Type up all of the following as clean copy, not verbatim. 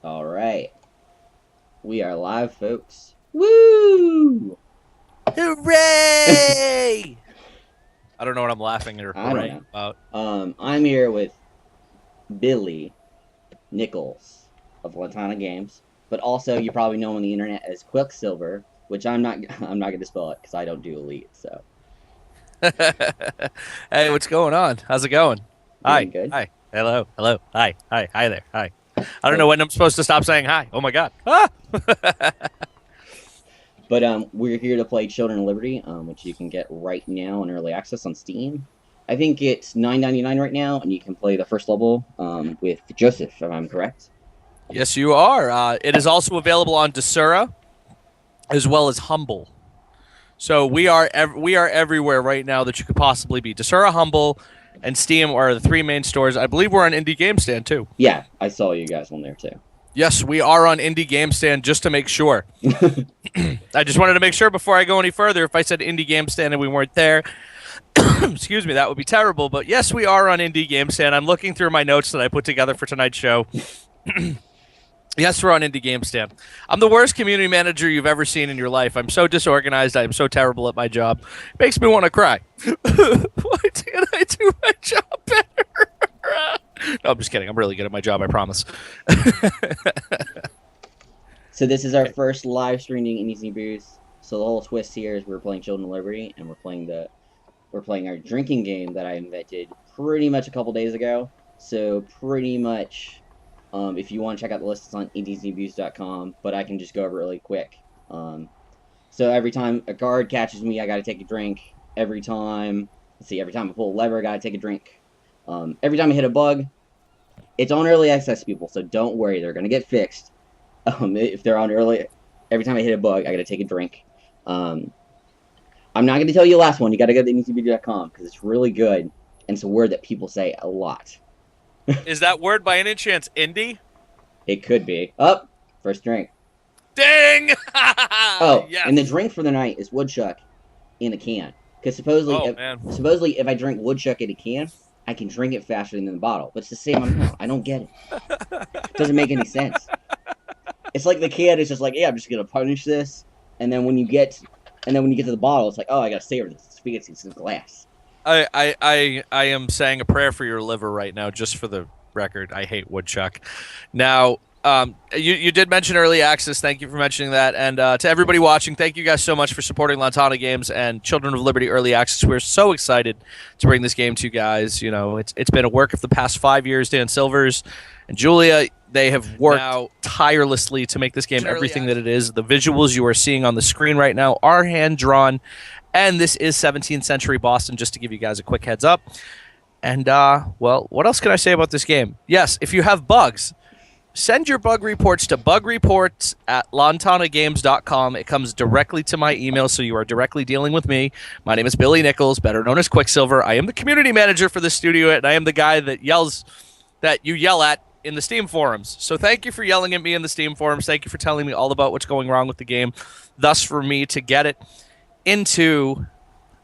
All right. We are live, folks. Woo! Hooray! I don't know what I'm laughing or I don't hooray know. about. I'm here with Billy Nichols of Lantana Games, but also you probably know him on the internet as Quicksilver, which I'm not. I'm not going to spell it because I don't do Elite. So Hey, what's going on? How's it going? Hi. doing good. Hi. Hello. Hello. Hi. Hi. Hi there. Hi. I don't know But when I'm supposed to stop saying hi. Oh my god. Ah! we're here to play Children of Liberty, which you can get right now in early access on Steam. I think it's $9.99 right now, and you can play the first level with Joseph, if I'm correct. Yes, you are. It is also available on Desura as well as Humble. So we are everywhere right now that you could possibly be. Desura, Humble, and Steam are the three main stores. I believe we're on Indie Game Stand too. Yeah, I saw you guys on there too. Yes, we are on Indie Game Stand just to make sure. I just wanted to make sure before I go any further. If I said Indie Game Stand and we weren't there, excuse me, that would be terrible. But yes, we are on Indie Game Stand. I'm looking through my notes that I put together for tonight's show. Yes, we're on Indie Game Stand. I'm the worst community manager you've ever seen in your life. I'm so disorganized. I am so terrible at my job. It makes me want to cry. Why can't I do my job better? No, I'm just kidding. I'm really good at my job, I promise. So this is our Okay. first live streaming Indie Boost. So the whole twist here is we're playing Children of Liberty, and we're playing our drinking game that I invented pretty much a couple days ago. So pretty much, if you want to check out the list, it's on indiesandboost.com. But I can just go over it really quick. So every time a guard catches me, I got to take a drink. Every time I pull a lever, I got to take a drink. Every time I hit a bug, it's on early access, people. So don't worry, they're gonna get fixed. If they're on early, every time I hit a bug, I gotta take a drink. Um, I'm not gonna tell you the last one. You gotta go to indiebeauty.com because it's really good, and it's a word that people say a lot. Is that word by any chance indie? It could be. Up, first drink. Ding! Oh, and the Yes. drink for the night is woodchuck in a can. Because Oh man. supposedly, if I drink woodchuck in a can, I can drink it faster than the bottle. But it's the same amount. I don't get it. It doesn't make any sense. It's like the can is just like, yeah, I'm just gonna punish this, and then when you get to the bottle, it's like, oh, I gotta savor this. It's fancy. It's in glass. I am saying a prayer for your liver right now, just for the record. I hate woodchuck. Now, you did mention early access. Thank you for mentioning that. And to everybody watching, thank you guys so much for supporting Lantana Games and Children of Liberty Early Access. We're so excited to bring this game to you guys. You know, it's been a work of the past 5 years. Dan Silvers and Julia, they have worked now tirelessly to make this game everything that it is. The visuals you are seeing on the screen right now are hand drawn. And this is 17th century Boston, just to give you guys a quick heads up. And, well, what else can I say about this game? Yes, if you have bugs, send your bug reports to bugreports@lantanagames.com. It comes directly to my email, so you are directly dealing with me. My name is Billy Nichols, better known as Quicksilver. I am the community manager for this studio, and I am the guy that you yell at in the Steam forums. So thank you for yelling at me in the Steam forums. Thank you for telling me all about what's going wrong with the game, thus for me to get it into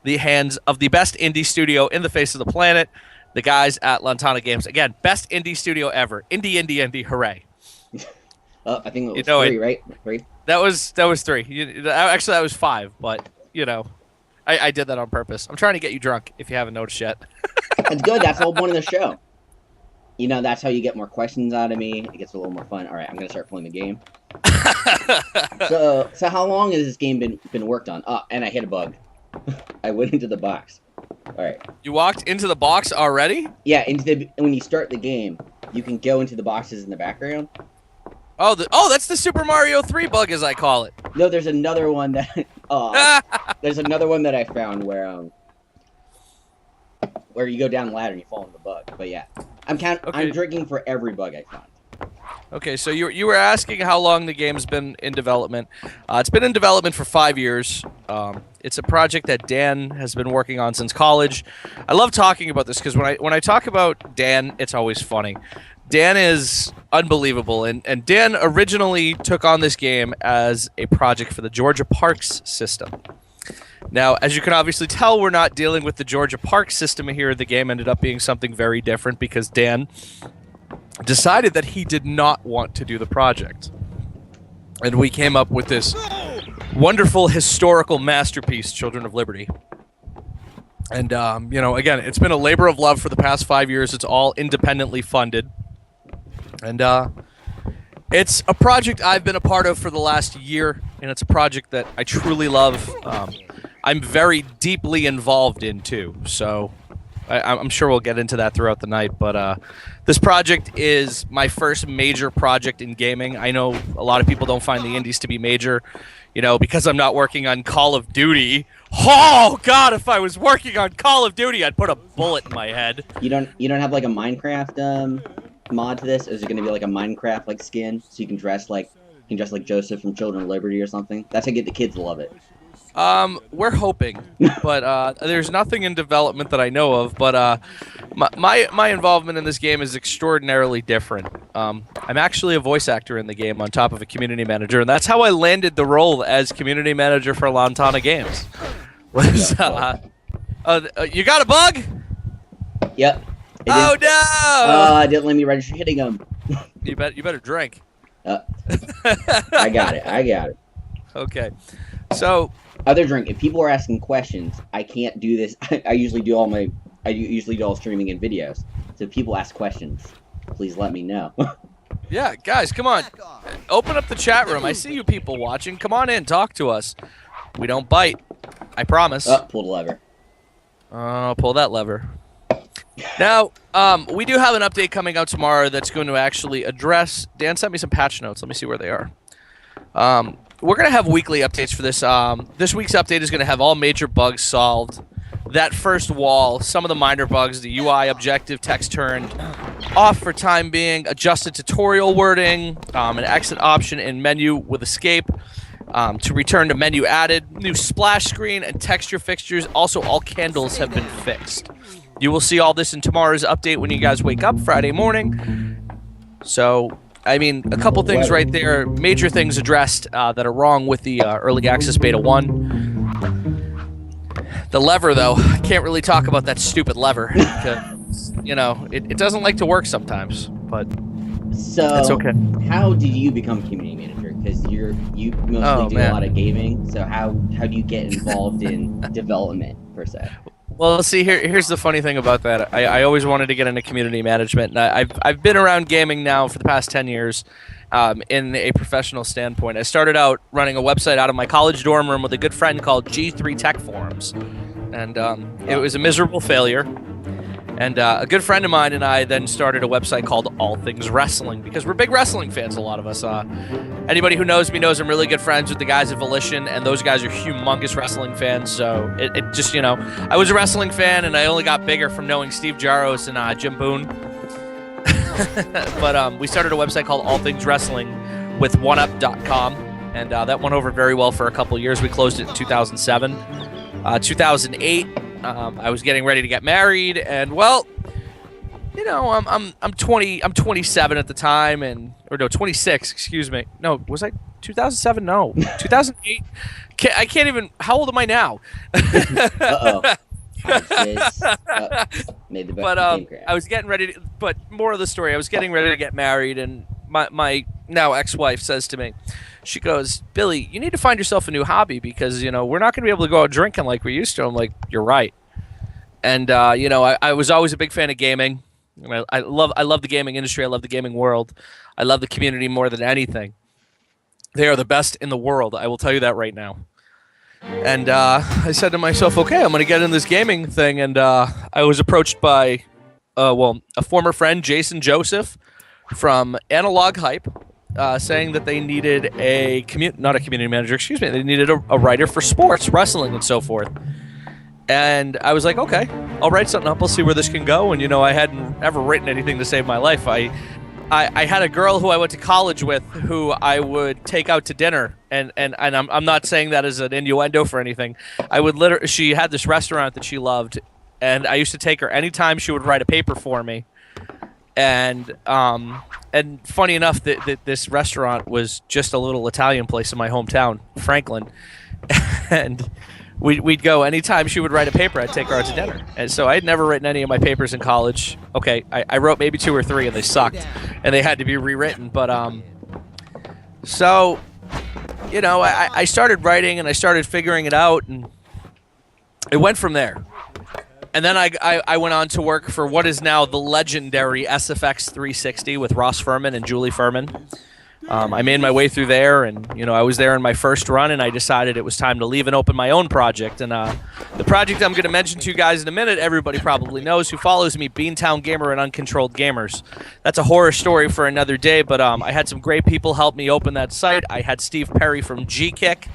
the hands of the best indie studio in the face of the planet, the guys at Lantana Games. Again, best indie studio ever. Indie, indie, indie, hooray. I think it You was know three, it. right? Three. That was three. Actually, that was five, but, I did that on purpose. I'm trying to get you drunk, if you haven't noticed yet. That's good. That's the whole point of the show. That's how you get more questions out of me. It gets a little more fun. All right, I'm gonna start playing the game. So how long has this game been worked on? And I hit a bug. I went into the box. All right. You walked into the box already? Yeah, when you start the game, you can go into the boxes in the background. Oh, that's the Super Mario 3 bug, as I call it. No, there's another one that there's another one that I found where you go down the ladder and you fall into the bug. But yeah, Okay. I'm drinking for every bug I found. Okay, so you were asking how long the game's been in development. It's been in development for 5 years. It's a project that Dan has been working on since college. I love talking about this because when I talk about Dan, it's always funny. Dan is unbelievable, and Dan originally took on this game as a project for the Georgia Parks system. Now, as you can obviously tell, we're not dealing with the Georgia Parks system here. The game ended up being something very different because Dan decided that he did not want to do the project. And we came up with this wonderful historical masterpiece, Children of Liberty. And, again, it's been a labor of love for the past 5 years. It's all independently funded. And it's a project I've been a part of for the last year, and it's a project that I truly love. I'm very deeply involved in, too. So I'm sure we'll get into that throughout the night. But this project is my first major project in gaming. I know a lot of people don't find the indies to be major, because I'm not working on Call of Duty. Oh God! If I was working on Call of Duty, I'd put a bullet in my head. You don't have like a Minecraft mod to this? Is it going to be like a Minecraft like skin so you can dress like Joseph from Children of Liberty or something? That's how get the kids to love it. We're hoping, but there's nothing in development that I know of. But my involvement in this game is extraordinarily different. I'm actually a voice actor in the game on top of a community manager, and that's how I landed the role as community manager for Lantana Games. You got a bug? Yep. Oh no! It didn't let me register hitting them. You better drink. I got it. Okay, so. Other drink. If people are asking questions, I can't do this. I usually do all streaming and videos. So if people ask questions, please let me know. Yeah, guys, come on. Open up the chat room. I see you people watching. Come on in, talk to us. We don't bite. I promise. Pull the lever. Pull that lever. Now, we do have an update coming out tomorrow that's going to actually address. Dan sent me some patch notes. Let me see where they are. We're going to have weekly updates for this. This week's update is going to have all major bugs solved. That first wall, some of the minor bugs, the UI objective text turned off for time being, adjusted tutorial wording, an exit option in menu with escape, to return to menu added, new splash screen and texture fixtures. Also, all candles have been fixed. You will see all this in tomorrow's update when you guys wake up Friday morning. So, I mean, a couple things right there, major things addressed that are wrong with the Early Access Beta 1. The lever, though, I can't really talk about that stupid lever. Because, it doesn't like to work sometimes, but it's okay. How did you become community manager? Because you mostly do a lot of gaming, so how do you get involved in development, per se? Well, see, here's the funny thing about that. I always wanted to get into community management, and I've been around gaming now for the past 10 years in a professional standpoint. I started out running a website out of my college dorm room with a good friend called G3 Tech Forums, and it was a miserable failure. And a good friend of mine and I then started a website called All Things Wrestling, because we're big wrestling fans, a lot of us. Anybody who knows me knows I'm really good friends with the guys at Volition, and those guys are humongous wrestling fans. So it just, I was a wrestling fan, and I only got bigger from knowing Steve Jaros and Jim Boone. But we started a website called All Things Wrestling with oneup.com, and that went over very well for a couple years. We closed it in 2007. 2008, I was getting ready to get married, and I'm 27 at the time, or 26, excuse me. No, was I 2007? No, 2008. I can't even. How old am I now? Made the best but I was getting ready to. But more of the story, I was getting ready to get married, and my now ex-wife says to me, she goes, "Billy, you need to find yourself a new hobby, because we're not going to be able to go out drinking like we used to." I'm like, "You're right." And I was always a big fan of gaming. I love the gaming industry. I love the gaming world. I love the community more than anything. They are the best in the world. I will tell you that right now. And I said to myself, okay, I'm going to get in this gaming thing. And I was approached by, a former friend, Jason Joseph, from Analog Hype, saying that they needed not a community manager, excuse me, they needed a writer for sports, wrestling, and so forth. And I was like, okay, I'll write something up. I'll see where this can go. And, I hadn't ever written anything to save my life. I had a girl who I went to college with who I would take out to dinner. And I'm not saying that as an innuendo for anything. She had this restaurant that she loved. And I used to take her anytime she would write a paper for me. And funny enough, that this restaurant was just a little Italian place in my hometown, Franklin. And we'd go anytime she would write a paper. I'd take her out to dinner, and so I'd never written any of my papers in college. Okay, I wrote maybe 2 or 3, and they sucked, and they had to be rewritten. But so I started writing, and I started figuring it out, and it went from there. And then I went on to work for what is now the legendary SFX 360 with Ross Furman and Julie Furman. I made my way through there, and I was there in my first run, and I decided it was time to leave and open my own project. And the project I'm going to mention to you guys in a minute, everybody probably knows who follows me, Beantown Gamer and Uncontrolled Gamers. That's a horror story for another day, but I had some great people help me open that site. I had Steve Perry from G-Kick,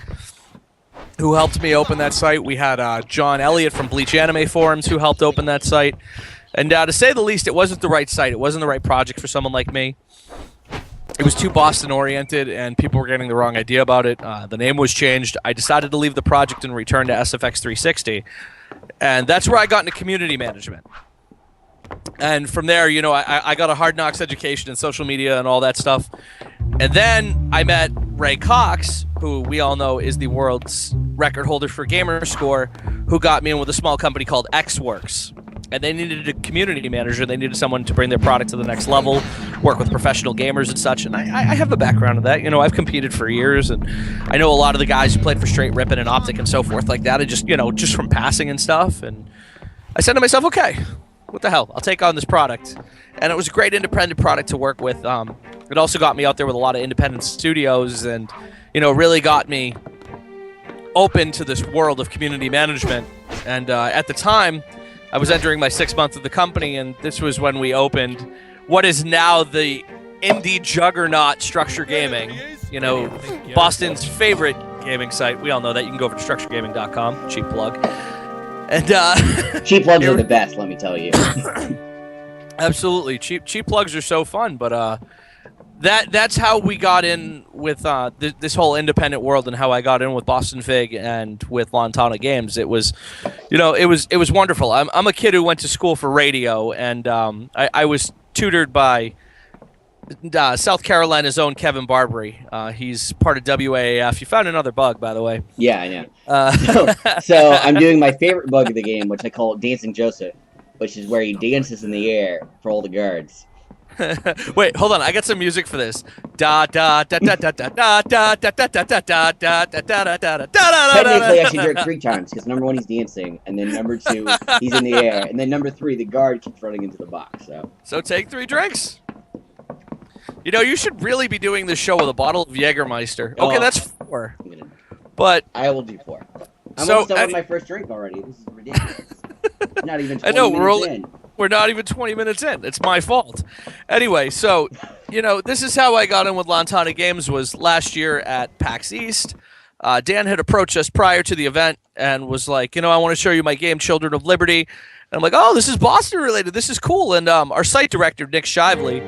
who helped me open that site. We had John Elliott from Bleach Anime Forums who helped open that site. And to say the least, it wasn't the right site. It wasn't the right project for someone like me. It was too Boston-oriented, and people were getting the wrong idea about it. The name was changed. I decided to leave the project and return to SFX 360. And that's where I got into community management. And from there, I got a hard knocks education in social media and all that stuff. And then I met Ray Cox, who we all know is the world's record holder for gamer score, who got me in with a small company called Xworks. And they needed a community manager. They needed someone to bring their product to the next level, work with professional gamers and such. And I have a background in that. I've competed for years, and I know a lot of the guys who played for Straight Rippin' and Optic and so forth like that. I just from passing and stuff. And I said to myself, okay, what the hell? I'll take on this product. And it was a great independent product to work with. It also got me out there with a lot of independent studios, and really got me open to this world of community management. And at the time, I was entering my 6th month of the company, and this was when we opened what is now the indie juggernaut Structure Gaming. Boston's favorite gaming site. We all know that. You can go over to structuregaming.com. Cheap plug. And cheap plugs are the best, let me tell you. Absolutely, cheap plugs are so fun. But that's how we got in with this whole independent world, and how I got in with Boston Fig and with Lantana Games. It was, it was wonderful. I'm a kid who went to school for radio, and I was tutored by South Carolina's own Kevin Barbary. He's part of WAAF. You found another bug, by the way. Yeah, I know. So I'm doing my favorite bug of the game, which I call Dancing Joseph, which is where he dances in the air for all the guards. Wait, hold on. I got some music for this. Da da da da da da da da da da da da da da da da. Technically, I should do it 3 times, because number 1, he's dancing, and then number 2, he's in the air, and then number 3, the guard keeps running into the box. So take 3 drinks. You should really be doing this show with a bottle of Jägermeister. Okay, that's 4. But I will do 4. I'm almost done with my first drink already. This is ridiculous. Not even 20 minutes in. We're not even 20 minutes in. It's my fault. Anyway, so, this is how I got in with Lantana Games. Was last year at PAX East. Dan had approached us prior to the event and was like, I want to show you my game, Children of Liberty. And I'm like, oh, this is Boston related. This is cool. And our site director, Nick Shively,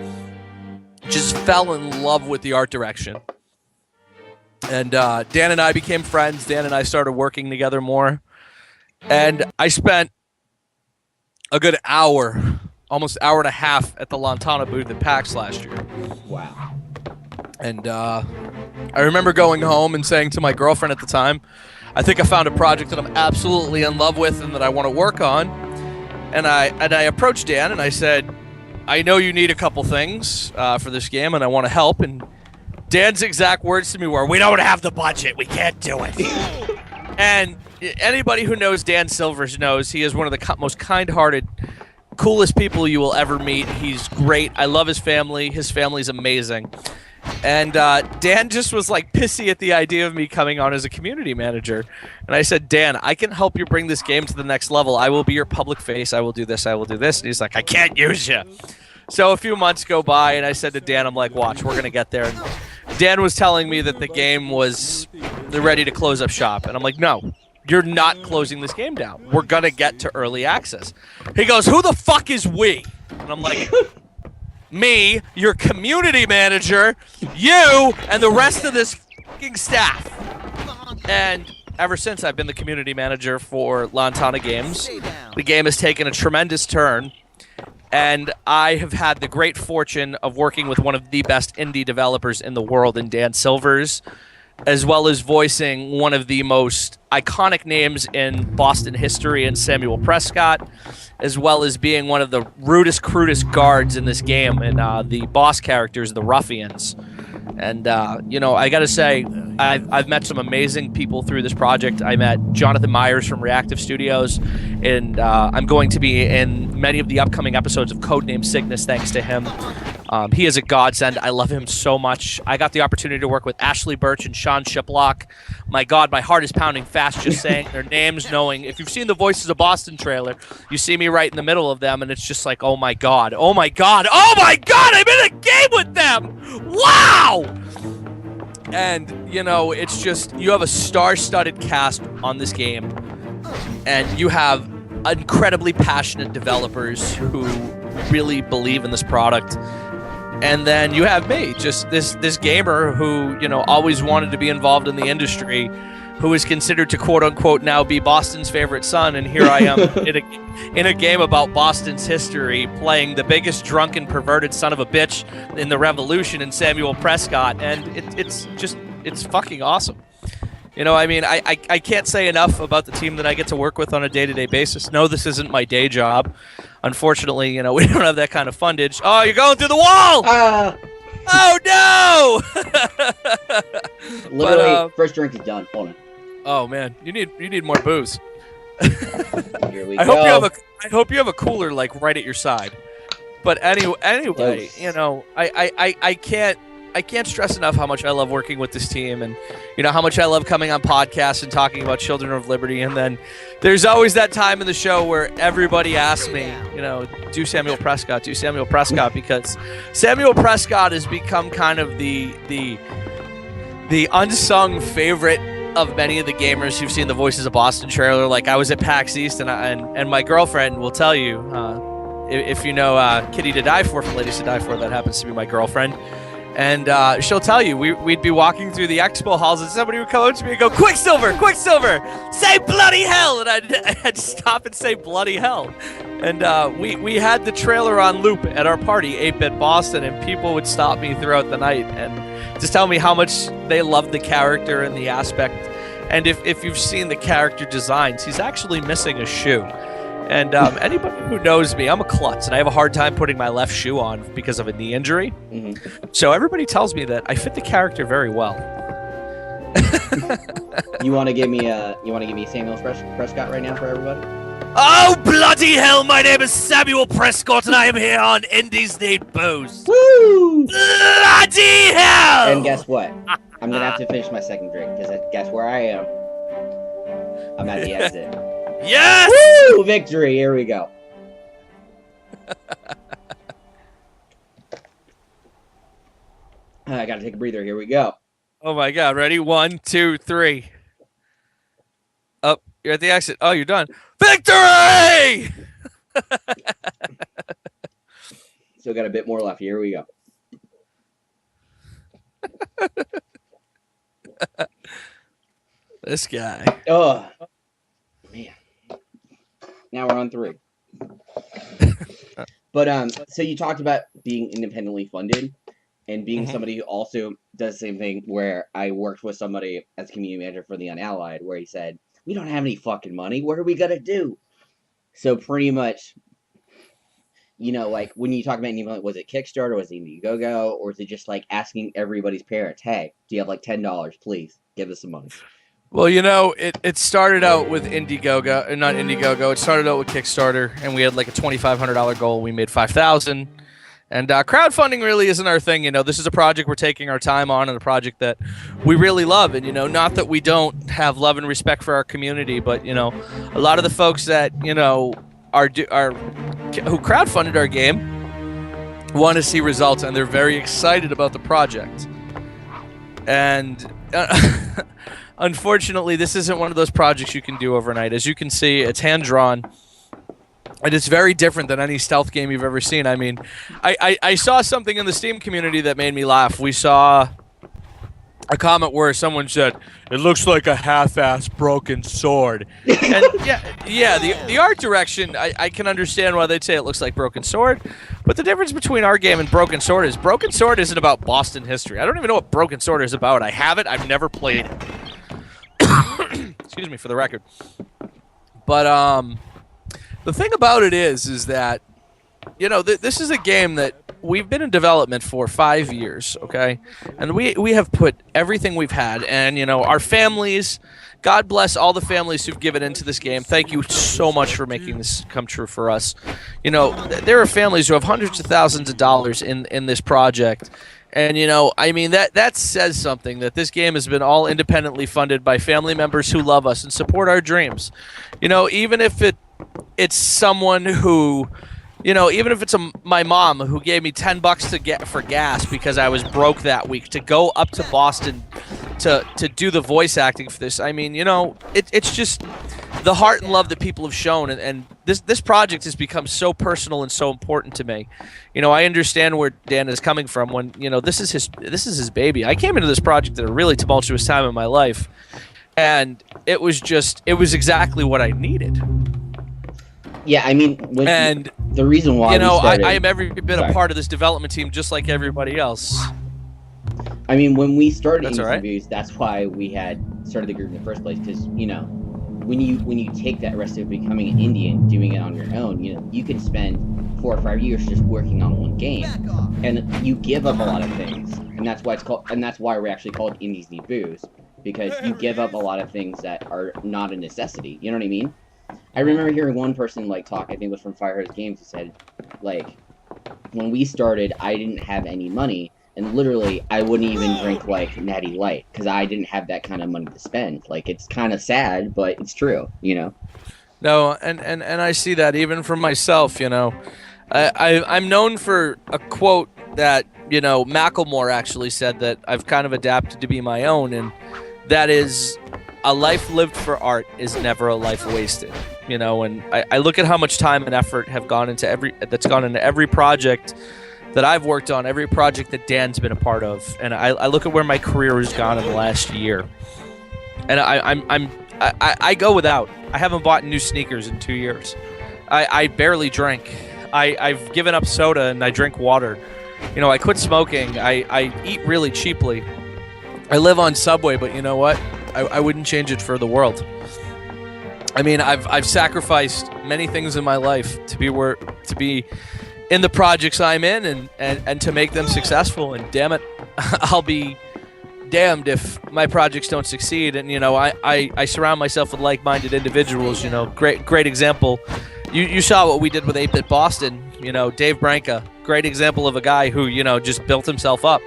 just fell in love with the art direction. And Dan and I became friends. Dan and I started working together more. And I spent a good hour, almost hour and a half at the Lantana booth at PAX last year. Wow. And I remember going home and saying to my girlfriend at the time, I think I found a project that I'm absolutely in love with and that I want to work on. And I approached Dan and I said, I know you need a couple things for this game, and I want to help. And Dan's exact words to me were, we don't have the budget. We can't do it. And anybody who knows Dan Silvers knows he is one of the most kind-hearted, coolest people you will ever meet. He's great. I love his family. His family's amazing. And Dan just was like pissy at the idea of me coming on as a community manager. And I said, Dan, I can help you bring this game to the next level. I will be your public face. I will do this. I will do this. And he's like, I can't use you. So a few months go by, and I said to Dan, I'm like, watch, we're going to get there. And Dan was telling me that the game was ready to close up shop. And I'm like, no, you're not closing this game down. We're going to get to early access. He goes, who the fuck is we? And I'm like, me, your community manager, you, and the rest of this fucking staff. And ever since, I've been the community manager for Lantana Games. The game has taken a tremendous turn. And I have had the great fortune of working with one of the best indie developers in the world in Dan Silvers. as well as voicing one of the most iconic names in Boston history in Samuel Prescott, as well as being one of the rudest, crudest guards in this game, and the boss characters, the Ruffians. And, I got to say, I've met some amazing people through this project. I met Jonathan Myers from Reactive Studios, and I'm going to be in many of the upcoming episodes of Codename Cygnus thanks to him. He is a godsend. I love him so much. I got the opportunity to work with Ashley Birch and Sean Shiplock. My God, my heart is pounding fast just saying their names, knowing if you've seen the Voices of Boston trailer, you see me right in the middle of them, and it's just like, oh my God, oh my God, oh my God, I'm in a game with them! Wow! And, it's just, you have a star-studded cast on this game, and you have incredibly passionate developers who really believe in this product. And then you have me, just this gamer who, always wanted to be involved in the industry, who is considered to quote-unquote now be Boston's favorite son, and here I am in a game about Boston's history, playing the biggest drunken, perverted son of a bitch in the Revolution in Samuel Prescott, and it's fucking awesome. I can't say enough about the team that I get to work with on a day-to-day basis. No, this isn't my day job. Unfortunately, we don't have that kind of fundage. Oh, you're going through the wall! Oh, no! Literally, first drink is done. Hold on. Oh, man. You need more booze. Here we I go. hope you have a cooler, like, right at your side. But anyway, I can't stress enough how much I love working with this team, and how much I love coming on podcasts and talking about Children of Liberty. And then there's always that time in the show where everybody asks me, do Samuel Prescott, because Samuel Prescott has become kind of the unsung favorite of many of the gamers who've seen the Voices of Boston trailer. Like, I was at PAX East, and my girlfriend will tell you, if you know Kitty to Die For from Ladies to Die For, that happens to be my girlfriend. And she'll tell you, we'd be walking through the expo halls, and somebody would come up to me and go, Quicksilver, say bloody hell! And I'd stop and say bloody hell. And we had the trailer on loop at our party, 8-Bit Boston, and people would stop me throughout the night and just tell me how much they loved the character and the aspect. And if you've seen the character designs, he's actually missing a shoe. And anybody who knows me, I'm a klutz, and I have a hard time putting my left shoe on because of a knee injury. Mm-hmm. So everybody tells me that I fit the character very well. You want to give me Samuel Prescott right now for everybody? Oh, bloody hell! My name is Samuel Prescott, and I am here on Indies Need Booze. Woo! Bloody hell! And guess what? I'm gonna have to finish my second drink because guess where I am? I'm at the exit. Yes! Woo! Victory! Here we go. I gotta take a breather. Here we go. Oh my God! Ready? 1, 2, 3. Up. You're at the exit. Oh, you're done. Victory! Still got a bit more left. Here we go. This guy. Oh, man. Now we're on 3. But so you talked about being independently funded and being somebody who also does the same thing, where I worked with somebody as community manager for the Unallied, where he said, we don't have any fucking money. What are we gonna do? So pretty much, like when you talk about Indiegogo, was it Kickstarter, was it Indiegogo, or is it just like asking everybody's parents, hey, do you have like $10? Please give us some money. Well, it started out with Indiegogo, not Indiegogo. It started out with Kickstarter, and we had like a $2,500 goal. We made $5,000. And crowdfunding really isn't our thing. This is a project we're taking our time on, and a project that we really love. And, not that we don't have love and respect for our community, but, a lot of the folks that, who crowdfunded our game want to see results, and they're very excited about the project. And unfortunately, this isn't one of those projects you can do overnight. As you can see, it's hand-drawn. And it's very different than any stealth game you've ever seen. I mean, I saw something in the Steam community that made me laugh. We saw a comment where someone said, it looks like a half-assed broken sword. And yeah, the art direction, I can understand why they'd say it looks like broken sword. But the difference between our game and Broken Sword is Broken Sword isn't about Boston history. I don't even know what Broken Sword is about. I have it. I've never played it. Excuse me for the record. But the thing about it is that, you know, this is a game that we've been in development for 5 years, okay? And we have put everything we've had, and, you know, our families, God bless all the families who've given into this game. Thank you so much for making this come true for us. You know, there are families who have hundreds of thousands of dollars in this project. And, you know, I mean, that says something, that this game has been all independently funded by family members who love us and support our dreams. You know, even if it's someone who, you know, even if it's my mom who gave me $10 to get for gas because I was broke that week to go up to Boston to do the voice acting for this. I mean, you know, it's just the heart and love that people have shown, and this project has become so personal and so important to me. You know, I understand where Dan is coming from when, you know, this is his baby. I came into this project at a really tumultuous time in my life, and it was exactly what I needed. Yeah, I mean, the reason why, you know, we started, I am every bit a part of this development team, just like everybody else. I mean, when we started That's all right. Views, that's why we had started the group in the first place. Because, you know, when you take that risk of becoming an indie and doing it on your own, you know, you can spend 4 or 5 years just working on one game, and you give up a lot of things, and that's why we're actually called Indies Need Booze, because you give up a lot of things that are not a necessity. You know what I mean? I remember hearing one person talk. I think it was from Firehose Games, who said, when we started, I didn't have any money. And literally, I wouldn't even drink, Natty Light, because I didn't have that kind of money to spend. It's kind of sad, but it's true, you know? No, and I see that even from myself, you know. I'm known for a quote that, you know, Macklemore actually said that I've kind of adapted to be my own, and that is, a life lived for art is never a life wasted, you know. And I look at how much time and effort have gone into every project that I've worked on, every project that Dan's been a part of, and I look at where my career has gone in the last year, and I go without. I haven't bought new sneakers in 2 years. I barely drink. I've given up soda and I drink water. You know, I quit smoking. I eat really cheaply. I live on Subway, but you know what? I wouldn't change it for the world. I mean, I've sacrificed many things in my life to be in the projects I'm in and to make them successful, and damn it, I'll be damned if my projects don't succeed. And, you know, I surround myself with like-minded individuals. You know, great example. You saw what we did with 8-Bit Boston. You know, Dave Branca, great example of a guy who, you know, just built himself up,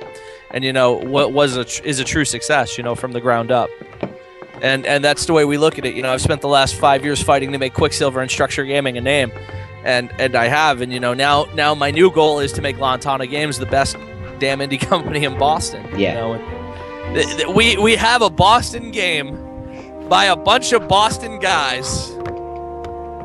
and, you know, what is a true success, you know, from the ground up. And that's the way we look at it. You know, I've spent the last 5 years fighting to make Quicksilver and Structure Gaming a name. And I have, and, you know, now my new goal is to make Lantana Games the best damn indie company in Boston. Yeah. You know, and we have a Boston game by a bunch of Boston guys,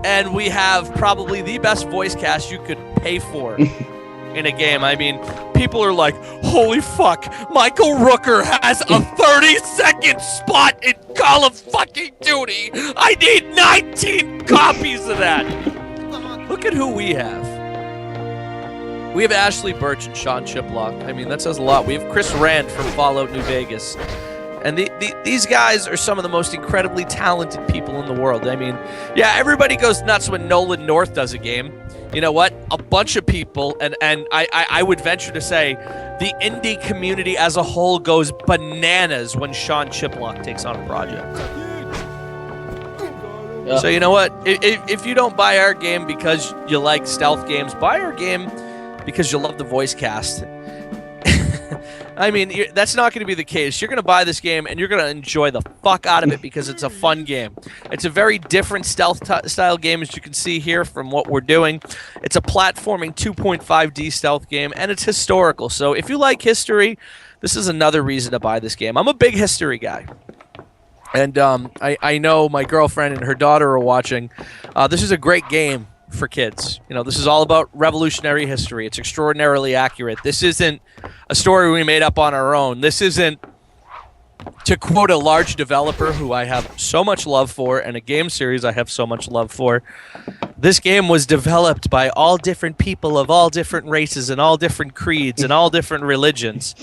and we have probably the best voice cast you could pay for in a game. I mean, people are like, holy fuck, Michael Rooker has a 30-second spot in Call of fucking Duty. I need 19 copies of that. Look at who we have. We have Ashley Birch and Sean Chiplock. I mean, that says a lot. We have Chris Rand from Fallout New Vegas. And these guys are some of the most incredibly talented people in the world. I mean, yeah, everybody goes nuts when Nolan North does a game. You know what? A bunch of people, and I would venture to say the indie community as a whole goes bananas when Sean Chiplock takes on a project. So you know what? If you don't buy our game because you like stealth games, buy our game because you love the voice cast. I mean, that's not going to be the case. You're going to buy this game and you're going to enjoy the fuck out of it because it's a fun game. It's a very different stealth style game, as you can see here from what we're doing. It's a platforming 2.5D stealth game, and it's historical. So if you like history, this is another reason to buy this game. I'm a big history guy. And I know my girlfriend and her daughter are watching. This is a great game for kids. You know, this is all about revolutionary history. It's extraordinarily accurate. This isn't a story we made up on our own. This isn't To quote a large developer who I have so much love for and a game series I have so much love for, this game was developed by all different people of all different races and all different creeds and all different religions.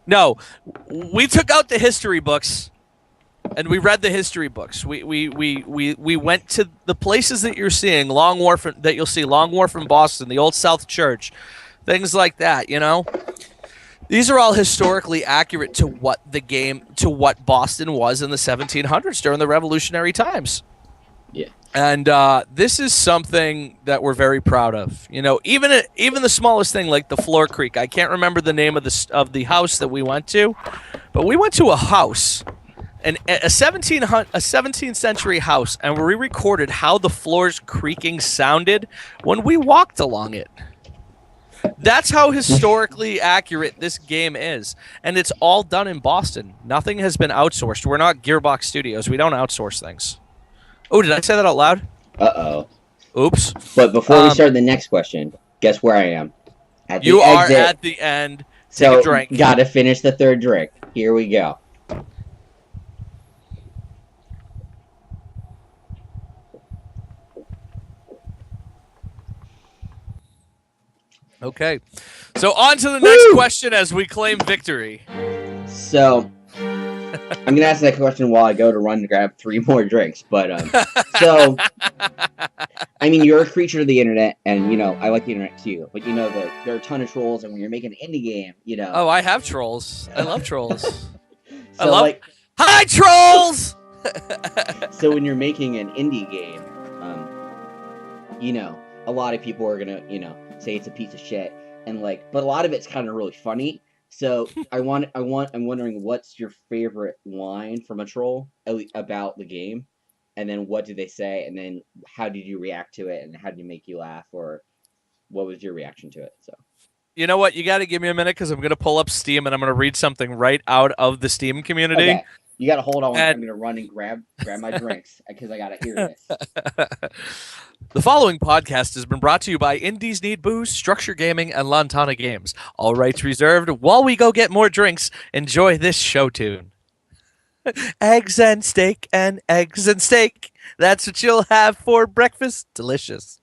No, we took out the history books and we read the history books. We went to the places that you're seeing, that you'll see Long Wharf in Boston, the Old South Church, things like that, you know? These are all historically accurate to what Boston was in the 1700s during the Revolutionary times. Yeah. And this is something that we're very proud of. You know, even the smallest thing like the Floor Creek. I can't remember the name of the house that we went to, but we went to a house, a 17th century house, and we recorded how the floors creaking sounded when we walked along it. That's how historically accurate this game is. And it's all done in Boston. Nothing has been outsourced. We're not Gearbox Studios. We don't outsource things. Oh, did I say that out loud? Uh-oh. Oops. But before we start the next question, guess where I am? At the you exit. are at the end. Take So, a drink. gotta finish the third drink. Here we go. Okay. So on to the next question as we claim victory. So, I'm gonna ask that question while I go to run to grab 3 more drinks. But, so, I mean, you're a creature of the internet, and, you know, I like the internet too. But, you know, there are a ton of trolls, and when you're making an indie game, you know. Oh, I have trolls. I love trolls. So, like, hi, trolls! so when you're making an indie game, you know, a lot of people are gonna, you know, say it's a piece of shit, and like, but a lot of it's kind of really funny. So I'm wondering what's your favorite line from a troll about the game, and then what did they say, and then how did you react to it, and how did it make you laugh, or what was your reaction to it? So. You know what? You got to give me a minute because I'm going to pull up Steam and I'm going to read something right out of the Steam community. Okay. You got to hold on. I'm going to run and grab my drinks because I got to hear this. The following podcast has been brought to you by Indies Need Booze, Structure Gaming, and Lantana Games. All rights reserved. While we go get more drinks, enjoy this show tune. Eggs and steak and eggs and steak. That's what you'll have for breakfast. Delicious.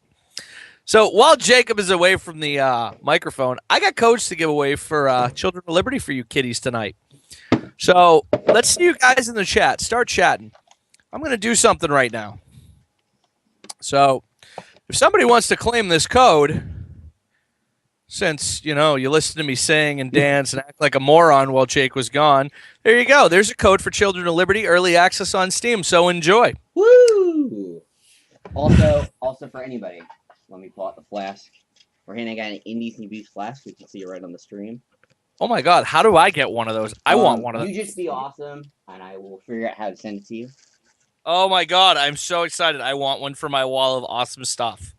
So while Jacob is away from the microphone, I got codes to give away for Children of Liberty for you kiddies tonight. So let's see you guys in the chat. Start chatting. I'm going to do something right now. So if somebody wants to claim this code, since, you know, you listen to me sing and dance and act like a moron while Jake was gone, there you go. There's a code for Children of Liberty, early access on Steam, so enjoy. Woo! Also for anybody, let me pull out the flask. We're handing out an Indies Need Booze flask. We can see it right on the stream. Oh my god, how do I get one of those? I want one of those. You just be awesome, and I will figure out how to send it to you. Oh my god, I'm so excited. I want one for my wall of awesome stuff.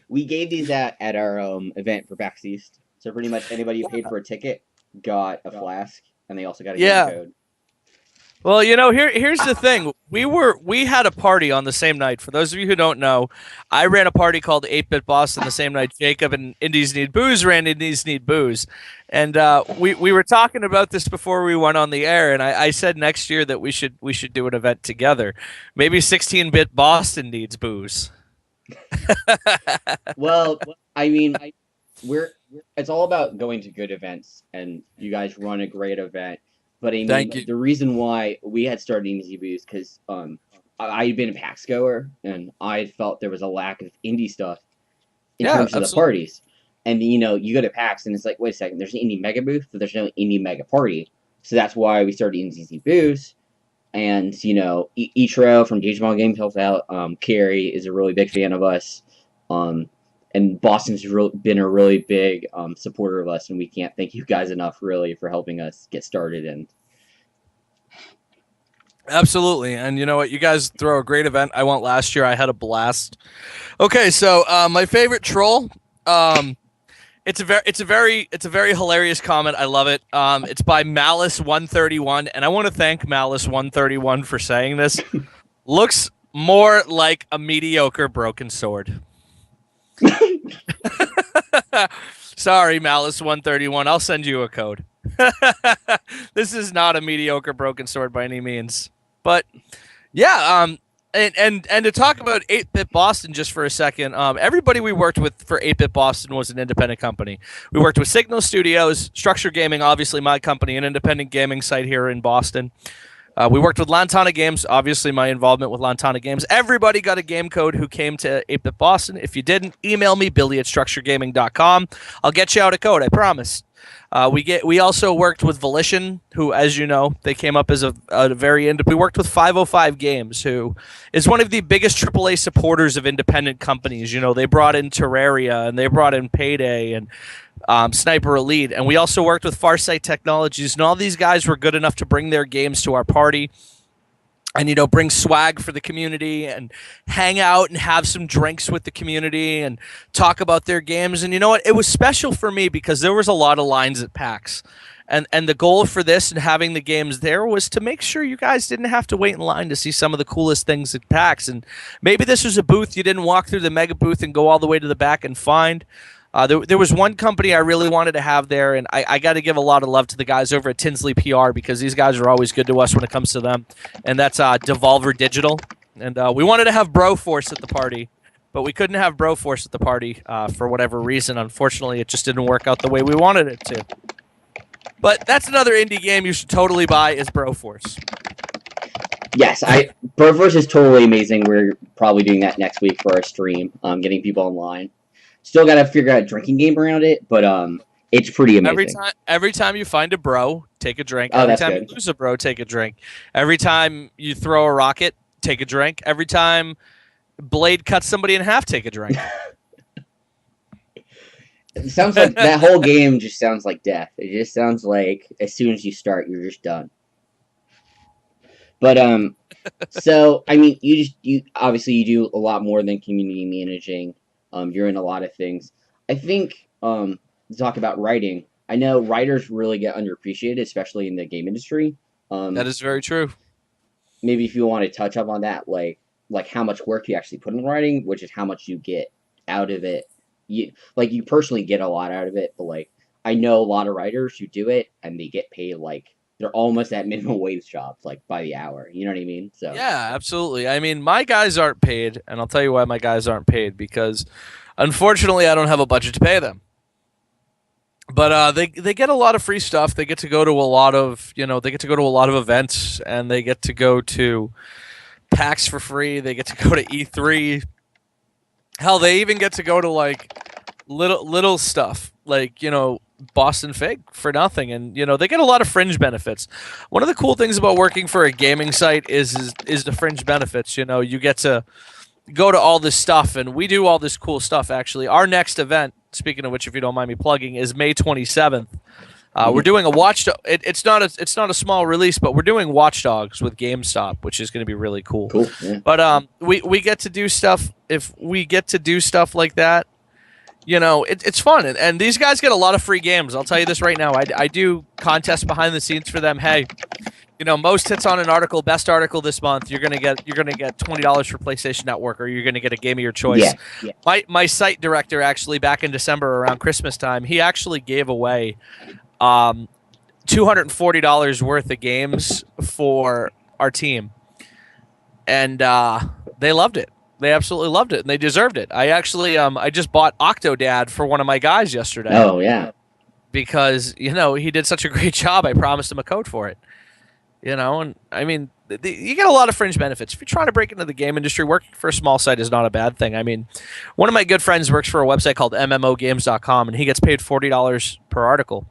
We gave these at our event for PAX East. So pretty much anybody who paid for a ticket got a flask, and they also got a game code. Well, you know, here's the thing. We had a party on the same night. For those of you who don't know, I ran a party called 8-Bit Boston the same night Jacob and Indies Need Booze ran Indies Need Booze. And we were talking about this before we went on the air, and I said next year that we should do an event together. Maybe 16-Bit Boston needs booze. Well, I mean, it's all about going to good events, and you guys run a great event. But I mean, the reason why we had started Indie Booze because I'd been a PAX goer, and I felt there was a lack of indie stuff in terms of the parties. And you know, you go to PAX, and it's like, wait a second, there's an indie mega booth, but there's no indie mega party. So that's why we started Indie Booze. And you know, Ichiro from Digimon Games helps out. Carrie is a really big fan of us. And Boston's been a really big supporter of us, and we can't thank you guys enough, really, for helping us get started. And absolutely, and you know what? You guys throw a great event. I went last year. I had a blast. Okay, so my favorite troll. It's a very hilarious comment. I love it. It's by Malice131, and I want to thank Malice131 for saying this. Looks more like a mediocre broken sword. Sorry, Malice131. I'll send you a code. This is not a mediocre broken sword by any means. But yeah, and to talk about 8-Bit Boston just for a second, everybody we worked with for 8-Bit Boston was an independent company. We worked with Signal Studios, Structure Gaming, obviously my company, an independent gaming site here in Boston. We worked with Lantana Games, obviously my involvement with Lantana Games. Everybody got a game code who came to 8-Bit Boston. If you didn't, email me, billy@structuregaming.com. I'll get you out a code, I promise. We also worked with Volition, who, as you know, they came up as a very we worked with 505 Games, who is one of the biggest AAA supporters of independent companies. You know, they brought in Terraria and they brought in Payday and Sniper Elite, and we also worked with Farsight Technologies, and all these guys were good enough to bring their games to our party and bring swag for the community and hang out and have some drinks with the community and talk about their games. And you know what, it was special for me because there was a lot of lines at PAX, and the goal for this and having the games there was to make sure you guys didn't have to wait in line to see some of the coolest things at PAX. And maybe this was a booth you didn't walk through the mega booth and go all the way to the back and find. There was one company I really wanted to have there, and I got to give a lot of love to the guys over at Tinsley PR because these guys are always good to us when it comes to them, and that's Devolver Digital. And we wanted to have Broforce at the party, but we couldn't have Broforce at the party for whatever reason. Unfortunately, it just didn't work out the way we wanted it to. But that's another indie game you should totally buy is Broforce. Yes, Broforce is totally amazing. We're probably doing that next week for our stream, getting people online. Still got to figure out a drinking game around it, but it's pretty amazing. Every time you find a bro, take a drink. Oh, every time good. you lose a bro, take a drink. Every time you throw a rocket, take a drink. Every time Blade cuts somebody in half, take a drink. It sounds like that whole game just sounds like death. It just sounds like as soon as you start, you're just done. But so I mean, you obviously you do a lot more than community managing. You're in a lot of things. I think to talk about writing, I know writers really get underappreciated, especially in the game industry. That is very true. Maybe if you want to touch up on that, like how much work you actually put in writing, which is how much you get out of it. You personally get a lot out of it, but like I know a lot of writers who do it and they get paid like they're almost at minimum wage jobs, like by the hour. You know what I mean? So yeah, absolutely. I mean, my guys aren't paid, and I'll tell you why my guys aren't paid because, unfortunately, I don't have a budget to pay them. But they get a lot of free stuff. They get to go to a lot of they get to go to a lot of events, and they get to go to PAX for free. They get to go to E3. Hell, they even get to go to like little stuff like Boston Fig for nothing, and they get a lot of fringe benefits. One of the cool things about working for a gaming site is the fringe benefits. You get to go to all this stuff, and we do all this cool stuff. Actually, our next event, speaking of which, if you don't mind me plugging, is May 27th. We're doing a It's not a small release, but we're doing Watch Dogs with GameStop, which is going to be really cool. Cool. Yeah. But we get to do stuff. If we get to do stuff like that, it's fun, and these guys get a lot of free games. I'll tell you this right now. I do contests behind the scenes for them. Hey, most hits on an article, best article this month. You're gonna get $20 for PlayStation Network, or you're gonna get a game of your choice. Yeah. My site director actually back in December around Christmas time, he actually gave away $240 worth of games for our team, and they loved it. They absolutely loved it, and they deserved it. I actually, I just bought Octodad for one of my guys yesterday. Oh, yeah. Because, he did such a great job, I promised him a code for it. And, I mean, you get a lot of fringe benefits. If you're trying to break into the game industry, working for a small site is not a bad thing. I mean, one of my good friends works for a website called MMOgames.com, and he gets paid $40 per article.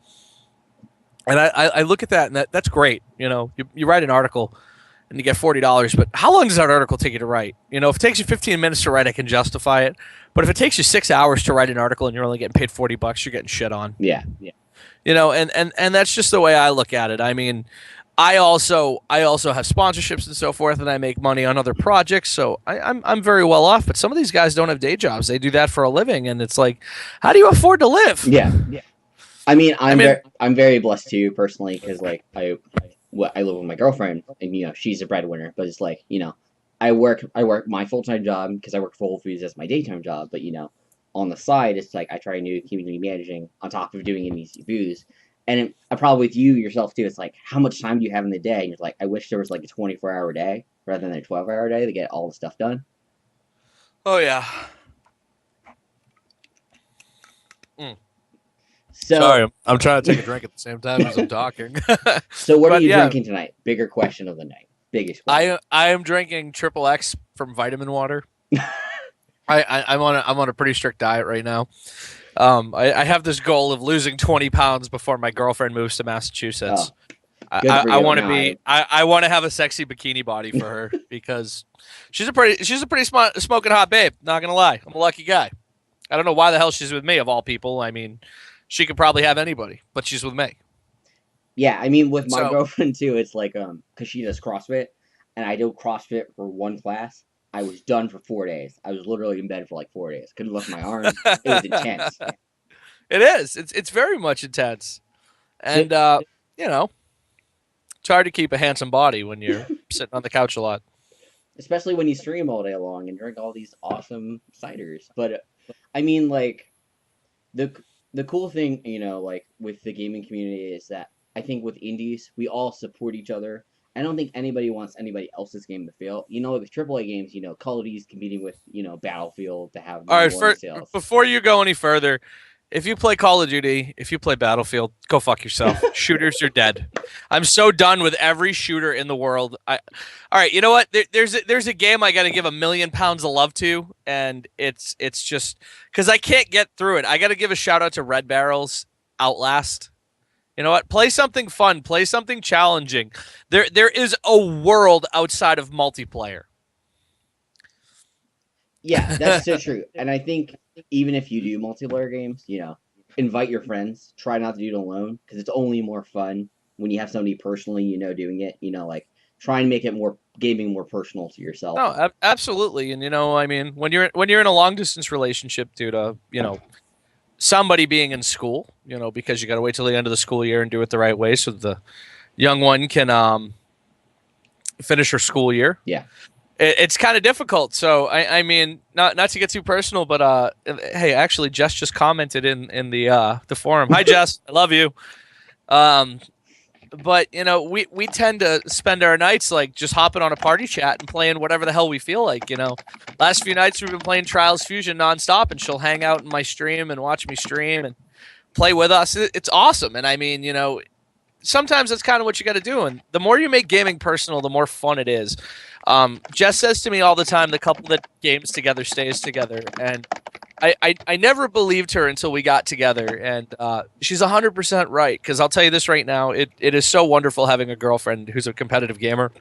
And I look at that, and that's great. You write an article, and you get $40. But how long does that article take you to write? If it takes you 15 minutes to write, I can justify it. But if it takes you 6 hours to write an article and you're only getting paid $40, you're getting shit on. Yeah. And that's just the way I look at it. I mean, I also have sponsorships and so forth, and I make money on other projects, so I'm very well off. But some of these guys don't have day jobs; they do that for a living, and it's like, how do you afford to live? Yeah. I mean, I'm very blessed too personally because like I live with my girlfriend, and she's a breadwinner. But it's like I work my full-time job because I work for Whole Foods as my daytime job. But on the side, it's like I try to do community managing on top of doing these reviews, And probably with you yourself too, it's like, how much time do you have in the day? And you're like, I wish there was like a 24-hour day rather than a 12-hour day to get all the stuff done. Oh yeah. Mm. So, Sorry, I'm trying to take a drink at the same time as I'm talking. so what are But you yeah, drinking tonight? Bigger question of the night. Biggest question. I am drinking triple X from Vitamin Water. I'm on a pretty strict diet right now. I have this goal of losing 20 pounds before my girlfriend moves to Massachusetts. Oh, good for I you. want to No, be I want to have a sexy bikini body for her because she's a pretty smart, smoking hot babe. Not gonna lie, I'm a lucky guy. I don't know why the hell she's with me of all people. I mean, she could probably have anybody, but she's with me. yeah, I mean, with my So girlfriend too, it's like, because she does CrossFit, and I do CrossFit for one class. I was done for 4 days. I was literally in bed for like 4 days. Couldn't lift my arms. It was intense. it is. It's very much intense, So, and you know, it's hard to keep a handsome body when you're sitting on the couch a lot. especially when you stream all day long and drink all these awesome ciders. But I mean, like the the cool thing, like with the gaming community is that I think with indies, we all support each other. I don't think anybody wants anybody else's game to fail. Like with AAA games, Call of Duty's competing with, Battlefield to have All right, number one sales. before you go any further, if you play Call of Duty, if you play Battlefield, go fuck yourself. Shooters are dead. I'm so done with every shooter in the world. All right, you know what? There's a game I got to give £1,000,000 of love to, and it's just because I can't get through it. I got to give a shout out to Red Barrel's Outlast. You know what? Play something fun. Play something challenging. There is a world outside of multiplayer. Yeah, that's so true. And I think even if you do multiplayer games, invite your friends. Try not to do it alone because it's only more fun when you have somebody personally, doing it. Like try and make it more gaming more personal to yourself. No, absolutely. And I mean, when you're in a long distance relationship due to somebody being in school, because you got to wait till the end of the school year and do it the right way so the young one can finish her school year. Yeah. It's kind of difficult. So I mean, not to get too personal, but hey, actually, Jess just commented in the forum. Hi, Jess, I love you. But we tend to spend our nights like just hopping on a party chat and playing whatever the hell we feel like. Last few nights we've been playing Trials Fusion nonstop, and she'll hang out in my stream and watch me stream and play with us. It's awesome, and I mean, sometimes that's kind of what you got to do. And the more you make gaming personal, the more fun it is. Jess says to me all the time, the couple that games together stays together. And I never believed her until we got together. And she's 100% right. Because I'll tell you this right now, it is so wonderful having a girlfriend who's a competitive gamer.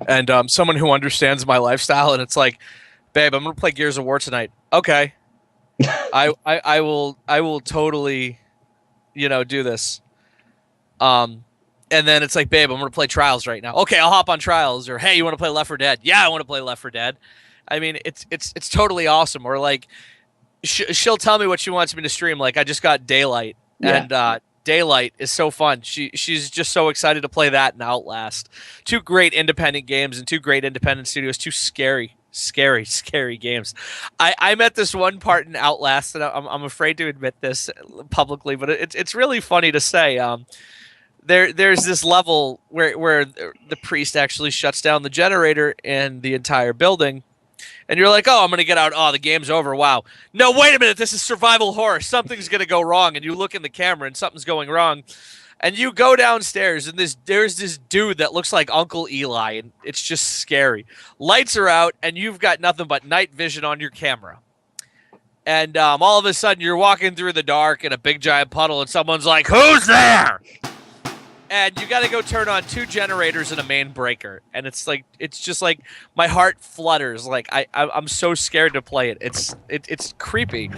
And someone who understands my lifestyle. And it's like, babe, I'm going to play Gears of War tonight. Okay. I will totally, do this. And then it's like, babe, I'm going to play Trials right now. Okay, I'll hop on Trials. Or, hey, you want to play Left 4 Dead? Yeah, I want to play Left 4 Dead. I mean, it's totally awesome. Or, like, she'll tell me what she wants me to stream. Like, I just got Daylight. Yeah. And Daylight is so fun. She's just so excited to play that and Outlast. Two great independent games and two great independent studios. Two scary games. I met this one part in Outlast, and I'm afraid to admit this publicly, but it's really funny to say. There's this level where the priest actually shuts down the generator in the entire building, and you're like, oh, I'm gonna get out. Oh, the game's over. Wow. No, wait a minute. This is survival horror. Something's gonna go wrong, and you look in the camera, and something's going wrong. And you go downstairs, and there's this dude that looks like Uncle Eli, and it's just scary. Lights are out, and you've got nothing but night vision on your camera. And all of a sudden, you're walking through the dark in a big giant puddle, and someone's like, "Who's there?" And you got to go turn on 2 generators and a main breaker, and it's just like my heart flutters. Like I'm so scared to play it. It's creepy.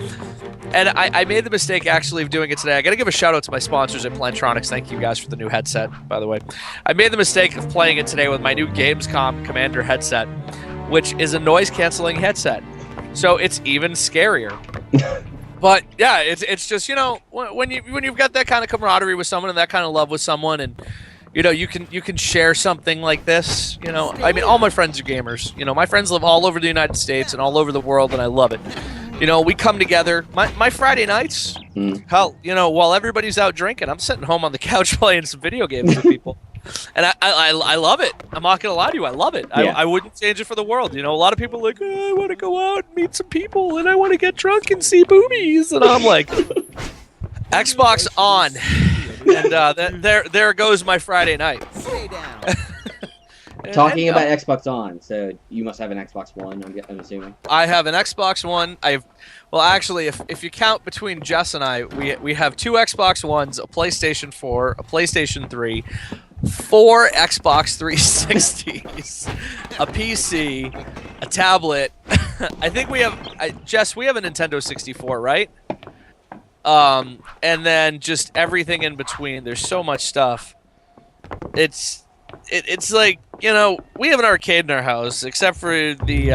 And I made the mistake actually of doing it today. I got to give a shout out to my sponsors at Plantronics. Thank you guys for the new headset, by the way. I made the mistake of playing it today with my new Gamescom Commander headset, which is a noise canceling headset. So it's even scarier. But yeah, it's just when you've got that kind of camaraderie with someone and that kind of love with someone, and you can share something like this. I mean, all my friends are gamers. My friends live all over the United States and all over the world, and I love it. We come together. My Friday nights, hell, while everybody's out drinking, I'm sitting home on the couch playing some video games with people. And I love it. I'm not going to lie to you. I love it. Yeah. I wouldn't change it for the world. A lot of people are like, oh, I want to go out and meet some people, and I want to get drunk and see boobies. And I'm like, Xbox on. And there goes my Friday night. Stay down. Talking about Xbox On, so you must have an Xbox One, I'm assuming. I have an Xbox One. Actually, if you count between Jess and I, we have 2 Xbox Ones, a PlayStation 4, a PlayStation 3, 4 Xbox 360s, a PC, a tablet. I think we have, Jess, we have a Nintendo 64, right? And then just everything in between. There's so much stuff. It's like, we have an arcade in our house, except for the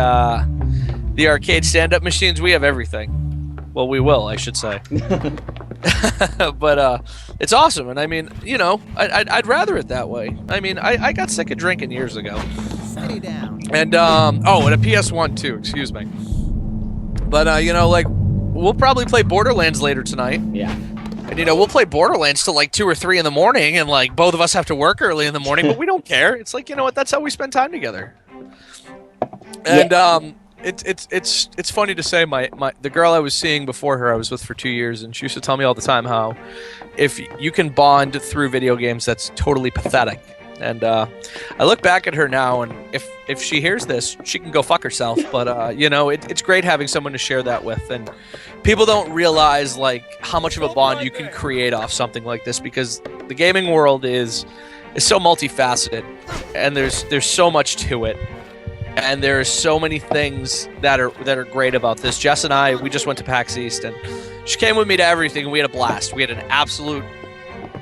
arcade stand-up machines. We have everything. Well, we will, I should say. But it's awesome, and I mean, I'd rather it that way. I mean, I got sick of drinking years ago. Stay down. And and a PS1 too. Excuse me. But we'll probably play Borderlands later tonight. Yeah. And we'll play Borderlands till like 2 or 3 in the morning, and like both of us have to work early in the morning, but we don't care. It's like, what? That's how we spend time together. And it's funny to say, the girl I was seeing before her, I was with for 2 years, and she used to tell me all the time how if you can bond through video games, that's totally pathetic. And I look back at her now, and if she hears this, she can go fuck herself. But it's great having someone to share that with, and people don't realize like how much of a bond you can create off something like this, because the gaming world is so multifaceted, and there's so much to it, and there's so many things that are great about this. Jess and I, we just went to PAX East, and she came with me to everything, and we had a blast. We had an absolute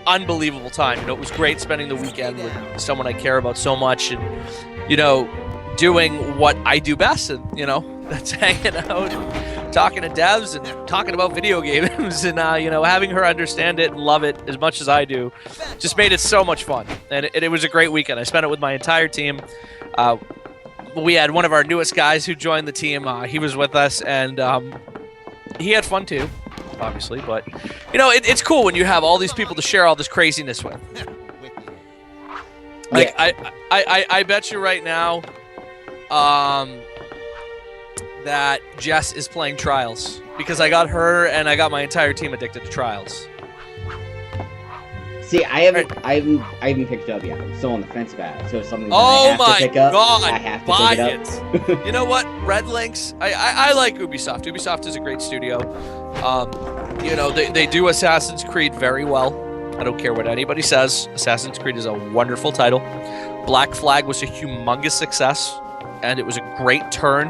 unbelievable time. It was great spending the weekend with someone I care about so much, and doing what I do best, and that's hanging out and talking to devs and talking about video games, and having her understand it and love it as much as I do just made it so much fun. And it was a great weekend. I spent it with my entire team. We had one of our newest guys who joined the team. He was with us, and he had fun too, obviously. But it's cool when you have all these people to share all this craziness with. Like I bet you right now, that Jess is playing Trials, because I got her and I got my entire team addicted to Trials. See, I haven't picked it up yet. I'm still on the fence about it. So it's something that Oh I have my to pick up. god! I have to Buy pick it up. You know what? Red Links. I like Ubisoft. Ubisoft is a great studio. They do Assassin's Creed very well. I don't care what anybody says. Assassin's Creed is a wonderful title. Black Flag was a humongous success, and it was a great turn.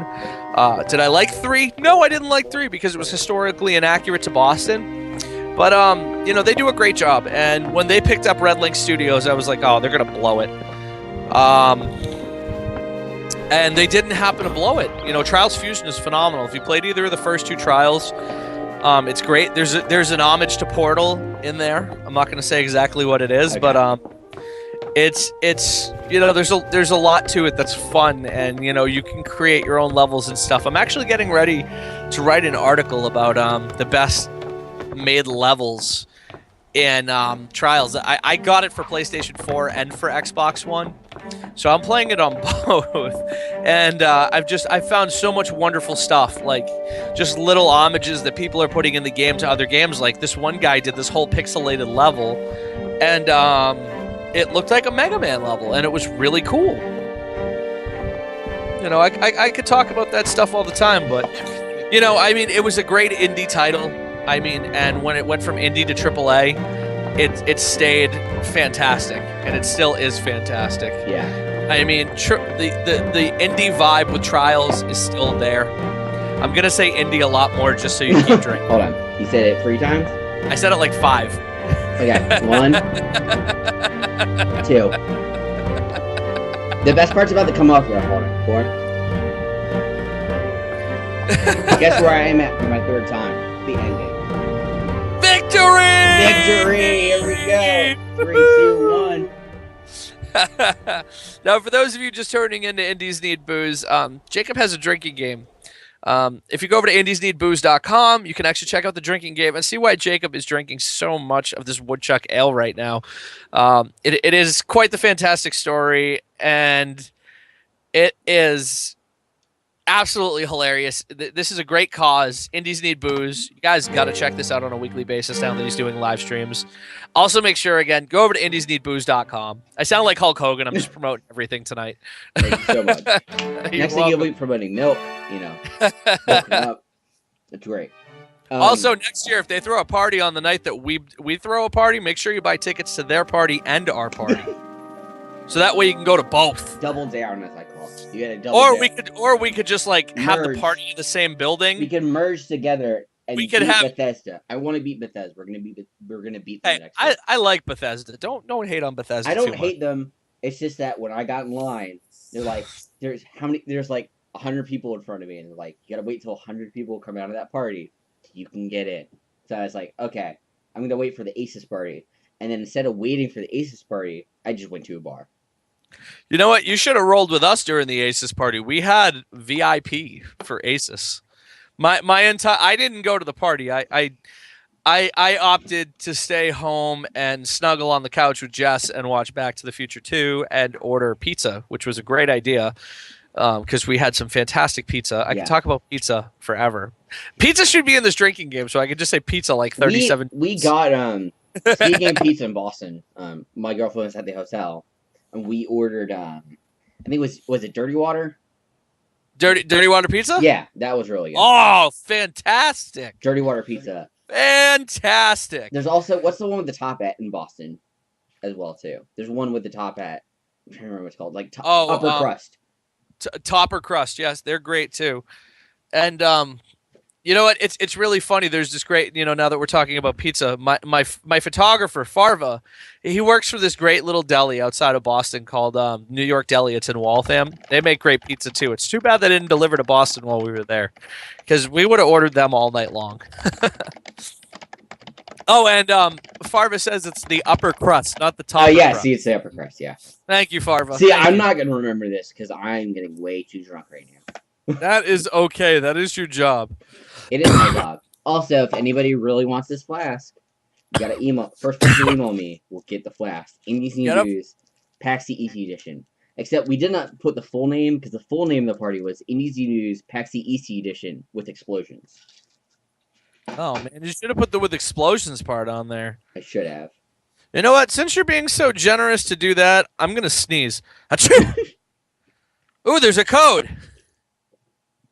Did I like 3? No, I didn't like 3 because it was historically inaccurate to Boston. But, they do a great job. And when they picked up Red Link Studios, I was like, oh, they're going to blow it. And they didn't happen to blow it. Trials Fusion is phenomenal. If you played either of the first 2 Trials, it's great. There's an homage to Portal in there. I'm not going to say exactly what it is, okay. But it's there's a lot to it that's fun, and you can create your own levels and stuff. I'm actually getting ready to write an article about the best made levels in Trials. I got it for PlayStation 4 and for Xbox One, so I'm playing it on both, and I've found so much wonderful stuff, like just little homages that people are putting in the game to other games. Like this one guy did this whole pixelated level, and it looked like a Mega Man level, and it was really cool. I could talk about that stuff all the time, but it was a great indie title. And when it went from indie to AAA, it stayed fantastic, and it still is fantastic. Yeah. The indie vibe with Trials is still there. I'm gonna say indie a lot more just so you keep drinking. Hold on. You said it 3 times? I said it like 5. Okay. 1, 2. The best part's about to come off though. Hold on. 4. Guess where I am at for my 3rd time? The ending. Victory! Victory! Here we go. 3, 2, 1. Now, for those of you just turning into Indies Need Booze, Jacob has a drinking game If you go over to indiesneedbooze.com, you can actually check out the drinking game and see why Jacob is drinking so much of this woodchuck ale right now. It is quite the fantastic story, and it is absolutely hilarious. This is a great cause. Indies Need Booze. You guys got to check this out on a weekly basis now that he's doing live streams. Also, make sure, again, go over to indiesneedbooze.com. I sound like Hulk Hogan. I'm just promoting everything tonight. Thank you so much. Next thing you'll be promoting milk, milk up. It's great. Also, next year, if they throw a party on the night that we throw a party, make sure you buy tickets to their party and our party. So that way you can go to both. Double down, as I call it. You gotta double down. Or we could just like have the Merge. party in the same building. We can merge together and We could beat have- Bethesda. I want to beat Bethesda. We're gonna beat them Hey, next year. I like Bethesda. Don't hate on Bethesda. I don't too much. hate them. It's just that when I got in line, they're like, there's like 100 people in front of me, and they're like, you gotta wait till 100 people come out of that party, you can get in. So I was like, okay, I'm gonna wait for the Aces party, and then instead of waiting for the Aces party, I just went to a bar. You know what? You should have rolled with us during the Asus party. We had VIP for Asus. My entire I didn't go to the party. I opted to stay home and snuggle on the couch with Jess and watch Back to the Future 2 and order pizza, which was a great idea because we had some fantastic pizza. I Yeah. can talk about pizza forever. Pizza should be in this drinking game, so I could just say pizza like 37. We got Speed Game Pizza in Boston. My girlfriend was at the hotel, and we ordered I think was it Dirty Water? Dirty Water Pizza? Yeah, that was really good. Oh, fantastic. Dirty Water Pizza. Fantastic. There's also what's the one with the top hat in Boston as well too. There's one with the top hat. I'm trying to remember what it's called. Like upper crust. Topper crust, yes, they're great too. And you know what? It's really funny. There's this great, now that we're talking about pizza, my photographer Farva, he works for this great little deli outside of Boston called New York Deli. It's in Waltham. They make great pizza too. It's too bad they didn't deliver to Boston while we were there, because we would have ordered them all night long. Oh, and Farva says it's the upper crust, not the top. Oh yeah, crust. see, it's the upper crust. Yeah. Thank you, Farva. See, Thank I'm you. not gonna remember this because I'm getting way too drunk right now. That is okay. That is your job. It is my job. Also, if anybody really wants this flask, you gotta email. First person to email me will get the flask. Indies Need Get up. Booze, PAX ET edition. Except we did not put the full name because the full name of the party was Indies Need Booze PAX ET edition with explosions. Oh man, you should have put the with explosions part on there. I should have. You know what? Since you're being so generous to do that, I'm gonna sneeze. Achoo! Ooh, there's a code.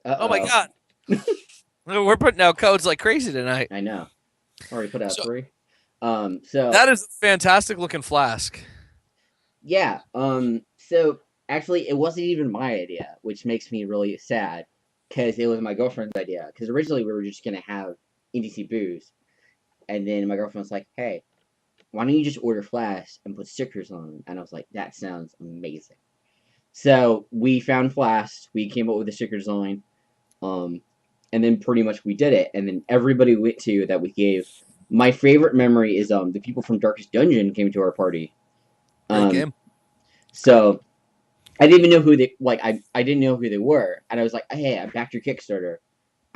Oh my god. We're putting out codes like crazy tonight. I know. Already put out So- 3. So That is a fantastic looking flask. yeah. So actually, it wasn't even my idea, which makes me really sad because it was my girlfriend's idea. Because originally we were just gonna have EDC booze, and then my girlfriend was like, "Hey, why don't you just order flask and put stickers on them?" And I was like, "That sounds amazing." So we found flasks. We came up with the sticker design. And then pretty much we did it. And then everybody went to that we gave. My favorite memory is the people from Darkest Dungeon came to our party. Great game. So I didn't even know who they I didn't know who they were. And I was like, hey, I backed your Kickstarter.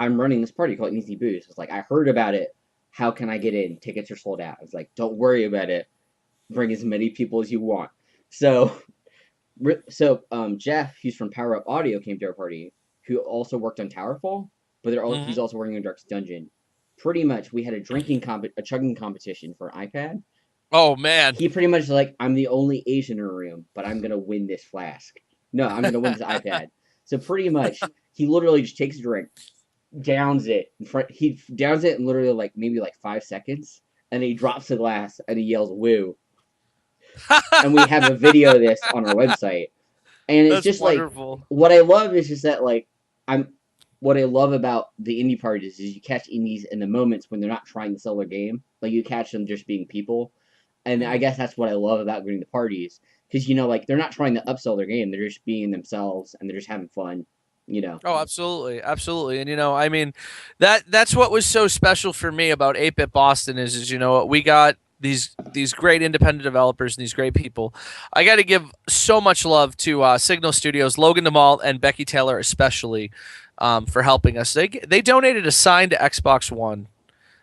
I'm running this party called Easy Booze. I was like, I heard about it. How can I get in? Tickets are sold out. I was like, don't worry about it. Bring as many people as you want. So Jeff, who's from Power Up Audio, came to our party, who also worked on Towerfall, but he's also working on Darkest Dungeon. Pretty much, we had a chugging competition for an iPad. Oh man. He pretty much like, I'm the only Asian in a room, but I'm gonna win this flask. No, I'm gonna win this iPad. So pretty much, he literally just takes a drink, downs it he downs it in literally maybe 5 seconds, and he drops the glass and he yells "woo." And we have a video of this on our website. And it's That's just wonderful. what I love is just that what I love about the indie parties is you catch indies in the moments when they're not trying to sell their game. Like you catch them just being people. And I guess that's what I love about going to parties. Because, they're not trying to upsell their game. They're just being themselves and they're just having fun, Oh, absolutely. Absolutely. And, I mean, that's what was so special for me about 8-Bit Boston is we got these great independent developers and these great people. I got to give so much love to Signal Studios, Logan DeMalt and Becky Taylor especially. for helping us. They donated a signed Xbox One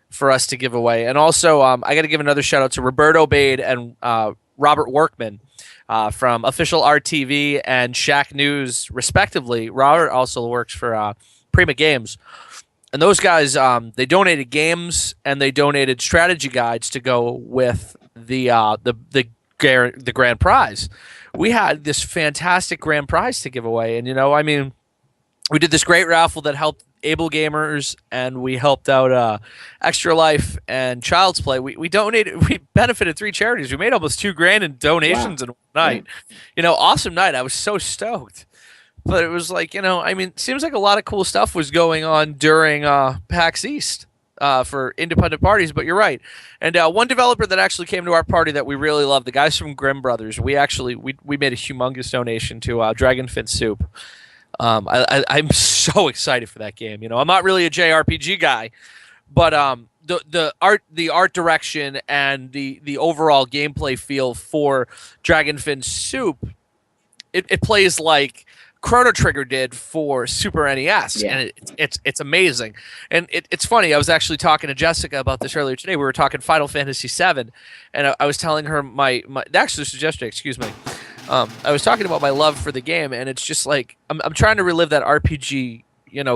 for us to give away, and also I got to give another shout out to Roberto Bade and Robert Workman from Official Art TV and Shaq News, respectively. Robert also works for Prima Games. And those guys, they donated games and they donated strategy guides to go with the grand prize. We had this fantastic grand prize to give away, and I mean, we did this great raffle that helped Able Gamers, and we helped out Extra Life and Child's Play. We benefited 3 charities. We made almost $2,000 in donations in one night. Awesome night. I was so stoked. But it was like, I mean, it seems like a lot of cool stuff was going on during PAX East for independent parties, but you're right. And one developer that actually came to our party that we really love, the guys from Grimm Brothers, we made a humongous donation to Dragonfin Soup. I'm so excited for that game. I'm not really a JRPG guy, but the art direction and the overall gameplay feel for Dragonfin Soup, it plays like Chrono Trigger did for Super NES, and it's amazing. And it's funny. I was actually talking to Jessica about this earlier today. We were talking Final Fantasy VII, and I was telling her my actually suggested. Excuse me. I was talking about my love for the game, and it's just like I'm trying to relive that RPG,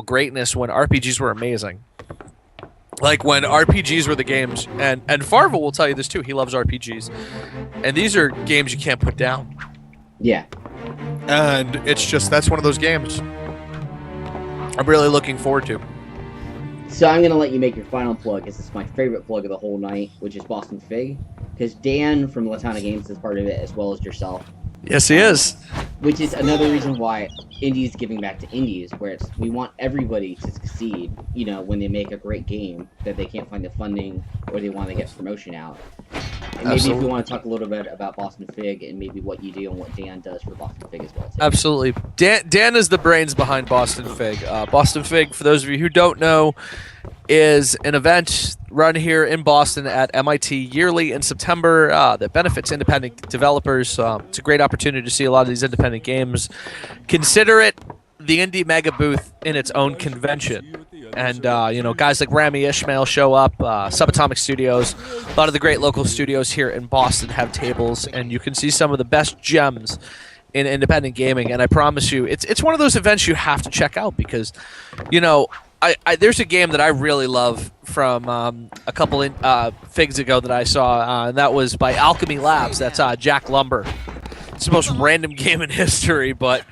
greatness when RPGs were amazing. Like when RPGs were the games, and Farva will tell you this too. He loves RPGs, and these are games you can't put down. Yeah. And it's just, that's one of those games I'm really looking forward to. So I'm going to let you make your final plug. This is my favorite plug of the whole night, which is Boston Fig. Because Dan from Lantana Games is part of it, as well as yourself. Yes, he is. Which is another reason why Indie's giving back to Indies, where we want everybody to succeed, when they make a great game, that they can't find the funding or they want to get promotion out. And maybe Absolutely. if you want to talk a little bit about Boston Fig and maybe what you do and what Dan does for Boston Fig as well. Too. Absolutely. Dan is the brains behind Boston Fig. Boston Fig, for those of you who don't know, is an event run here in Boston at MIT yearly in September that benefits independent developers. It's a great opportunity to see a lot of these independent games. Consider it the Indie Mega Booth in its own convention. And, guys like Rami Ishmael show up, Subatomic Studios. A lot of the great local studios here in Boston have tables, and you can see some of the best gems in independent gaming. And I promise you, it's one of those events you have to check out because, there's a game that I really love from a couple figs ago that I saw, and that was by Alchemy Labs. That's Jack Lumber. It's the most random game in history, but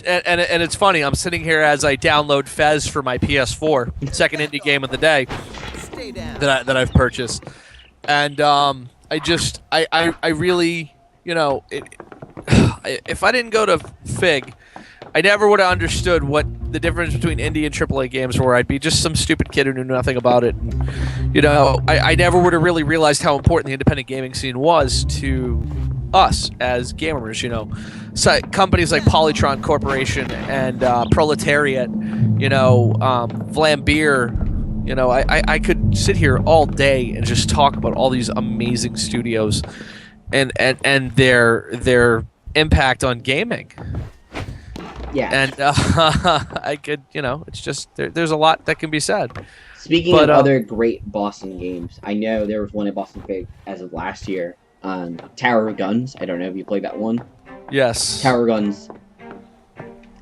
and it's funny. I'm sitting here as I download Fez for my PS4, second indie game of the day that I've purchased, and I really, if I didn't go to Fig, I never would have understood what the difference between indie and AAA games were. I'd be just some stupid kid who knew nothing about it. And, I never would have really realized how important the independent gaming scene was to us as gamers. So companies like Polytron Corporation and Proletariat, Vlambeer. I could sit here all day and just talk about all these amazing studios and their impact on gaming. Yeah. And I could, it's just, there's a lot that can be said. Speaking of other great Boston games, I know there was one at Boston Fig as of last year. Tower of Guns. I don't know if you played that one. Yes. Tower of Guns.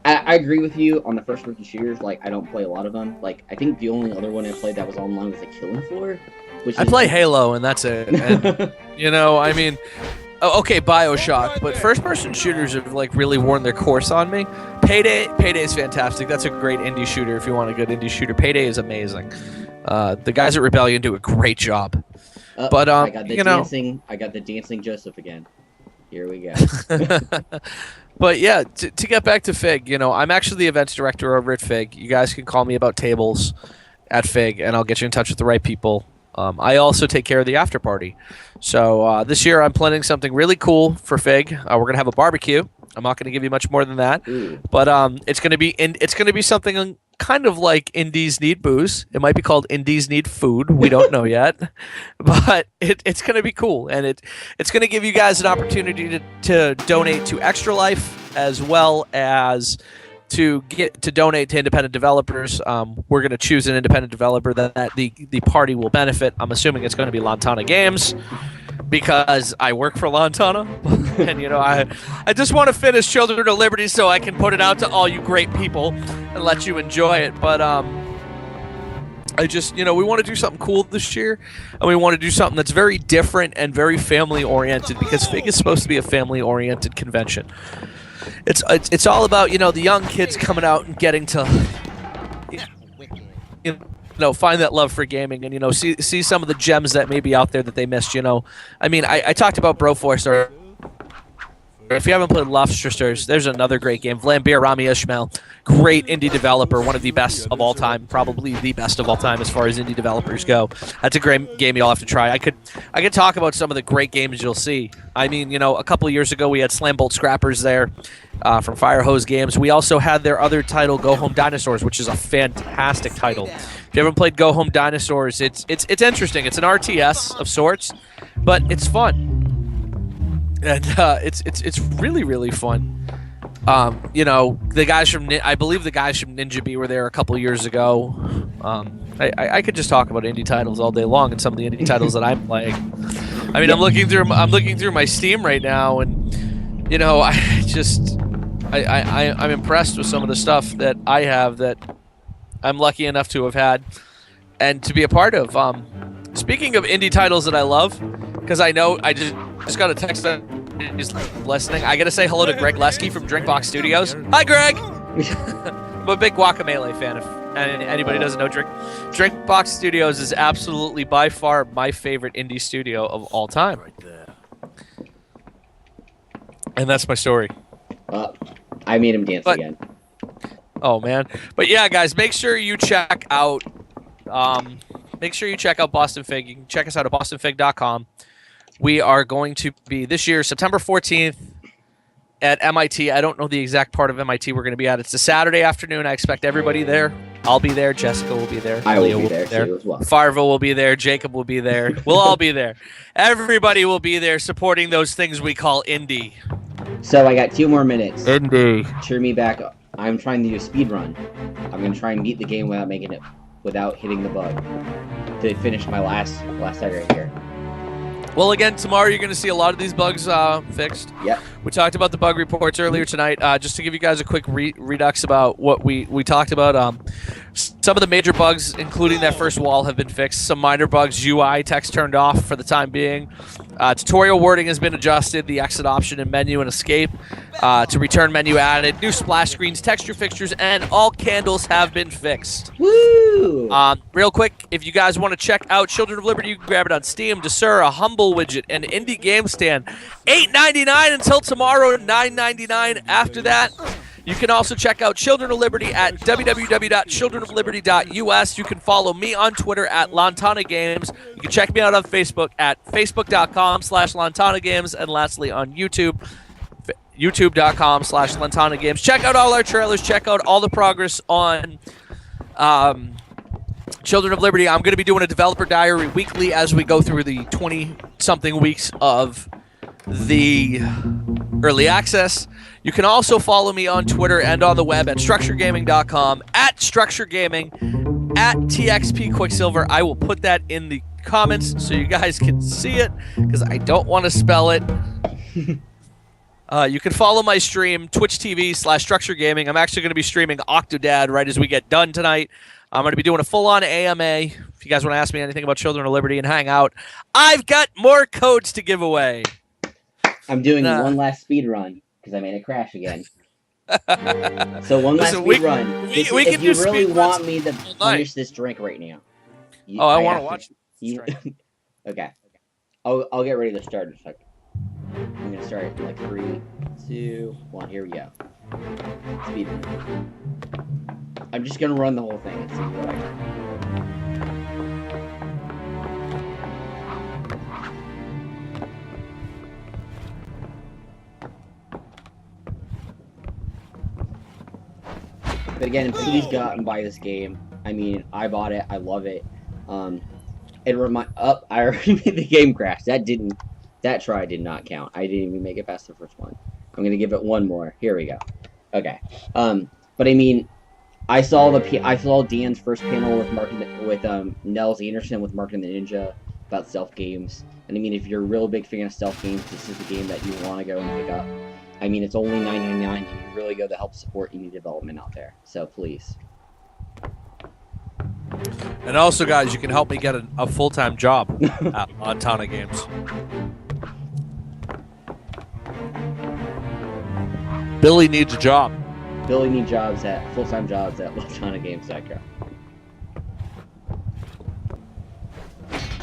I agree with you on the first-person shooters. Like, I don't play a lot of them. Like, I think the only other one I played that was online was The Killing Floor. I play Halo, and that's it. And, I mean... Okay, BioShock, but first-person shooters have really worn their course on me. Payday is fantastic. That's a great indie shooter if you want a good indie shooter. Payday is amazing. The guys at Rebellion do a great job. But I got the dancing Joseph again. Here we go. But yeah, to get back to Fig, I'm actually the events director over at Fig. You guys can call me about tables at Fig, and I'll get you in touch with the right people. I also take care of the after party. So this year I'm planning something really cool for Fig. We're gonna have a barbecue. I'm not gonna give you much more than that, but it's gonna be something kind of like Indies Need Booze. It might be called Indies Need Food. We don't know yet, but it's gonna be cool, and it's gonna give you guys an opportunity to donate to Extra Life as well as to donate to independent developers. We're going to choose an independent developer that the party will benefit. I'm assuming it's going to be Lantana Games because I work for Lantana, and I just want to finish Children of Liberty so I can put it out to all you great people and let you enjoy it. But I just, we want to do something cool this year, and we want to do something that's very different and very family-oriented, because FIG is supposed to be a family-oriented convention. It's all about, the young kids coming out and getting to, find that love for gaming and, see some of the gems that may be out there that they missed, I talked about Broforce, or if you haven't played Lobsters, there's another great game. Vlambeer Rami Ishmael, great indie developer, one of the best of all time, probably the best of all time as far as indie developers go. That's a great game you'll have to try. I could talk about some of the great games you'll see. A couple of years ago we had Slam Bolt Scrappers there from Firehose Games. We also had their other title, Go Home Dinosaurs, which is a fantastic title. If you haven't played Go Home Dinosaurs, it's interesting. It's an RTS of sorts, but it's fun. And it's really, really fun. The guys from I believe the guys from Ninja B were there a couple years ago. I could just talk about indie titles all day long, and some of the indie titles that I'm playing. I'm looking through my Steam right now, and I'm impressed with some of the stuff that I have that I'm lucky enough to have had and to be a part of. Speaking of indie titles that I love, because I know I just got a text that he's listening. I got to say hello to Greg Lesky from Drinkbox Studios. Hi, Greg! I'm a big Guacamelee fan. If anybody doesn't know, Drinkbox Studios is absolutely by far my favorite indie studio of all time. Right there. And that's my story. I made him dance again. Oh, man. But yeah, guys, make sure you check out Boston Fig. You can check us out at bostonfig.com. We are going to be this year, September 14th, at MIT. I don't know the exact part of MIT we're going to be at. It's a Saturday afternoon. I expect everybody there. I'll be there. Jessica will be there. I will be there too as well. Farvo will be there. Jacob will be there. We'll all be there. Everybody will be there supporting those things we call indie. So I got 2 more minutes. Indie. Cheer me back. I'm trying to do a speed run. I'm going to try and beat the game without hitting the bug to finish my last segment here. Well, again, tomorrow you're going to see a lot of these bugs fixed. Yep. We talked about the bug reports earlier tonight. Just to give you guys a quick redux about what we talked about. Some of the major bugs, including that first wall, have been fixed. Some minor bugs, UI text turned off for the time being. Tutorial wording has been adjusted. The exit option in menu and escape. To return menu added. New splash screens, texture fixtures, and all candles have been fixed. Woo! Real quick, if you guys want to check out Children of Liberty, you can grab it on Steam. Desura, a Humble Widget, and Indie Game Stand. $8.99 until tomorrow, $9.99 after that. You can also check out Children of Liberty at www.childrenofliberty.us. You can follow me on Twitter at Lantana Games. You can check me out on Facebook at facebook.com/Lantana Games. And lastly, on YouTube, youtube.com/Lantana Games. Check out all our trailers. Check out all the progress on Children of Liberty. I'm going to be doing a developer diary weekly as we go through the 20-something weeks of the early access. You can also follow me on Twitter and on the web at structuregaming.com, at structuregaming, at TXP Quicksilver. I will put that in the comments so you guys can see it, because I don't want to spell it. You can follow my stream, Twitch TV/structuregaming. I'm actually going to be streaming Octodad right as we get done tonight. I'm going to be doing a full-on AMA. If you guys want to ask me anything about Children of Liberty and hang out, I've got more codes to give away. I'm doing one last speed run because I made it crash again. So one last speed run. If you really want me to finish this drink right now. I want to watch. Okay. I'll get ready to start in a second. I'm gonna start in like 3, 2, 1. Here we go. Speed run. I'm just gonna run the whole thing and see what I can. But again, please go out and buy this game. I mean, I bought it. I love it. I already made the game crash. That try did not count. I didn't even make it past the first one. I'm gonna give it one more. Here we go. Okay. But I mean, I saw Dan's first panel with Nels Anderson with Mark and the Ninja about stealth games. And I mean, if you're a real big fan of stealth games, this is the game that you want to go and pick up. I mean, it's only $9.99, and you really go to help support indie development out there. So please. And also, guys, you can help me get a full-time job at Lantana Games. Billy needs a job. Billy needs full-time jobs at LantanaGames.com.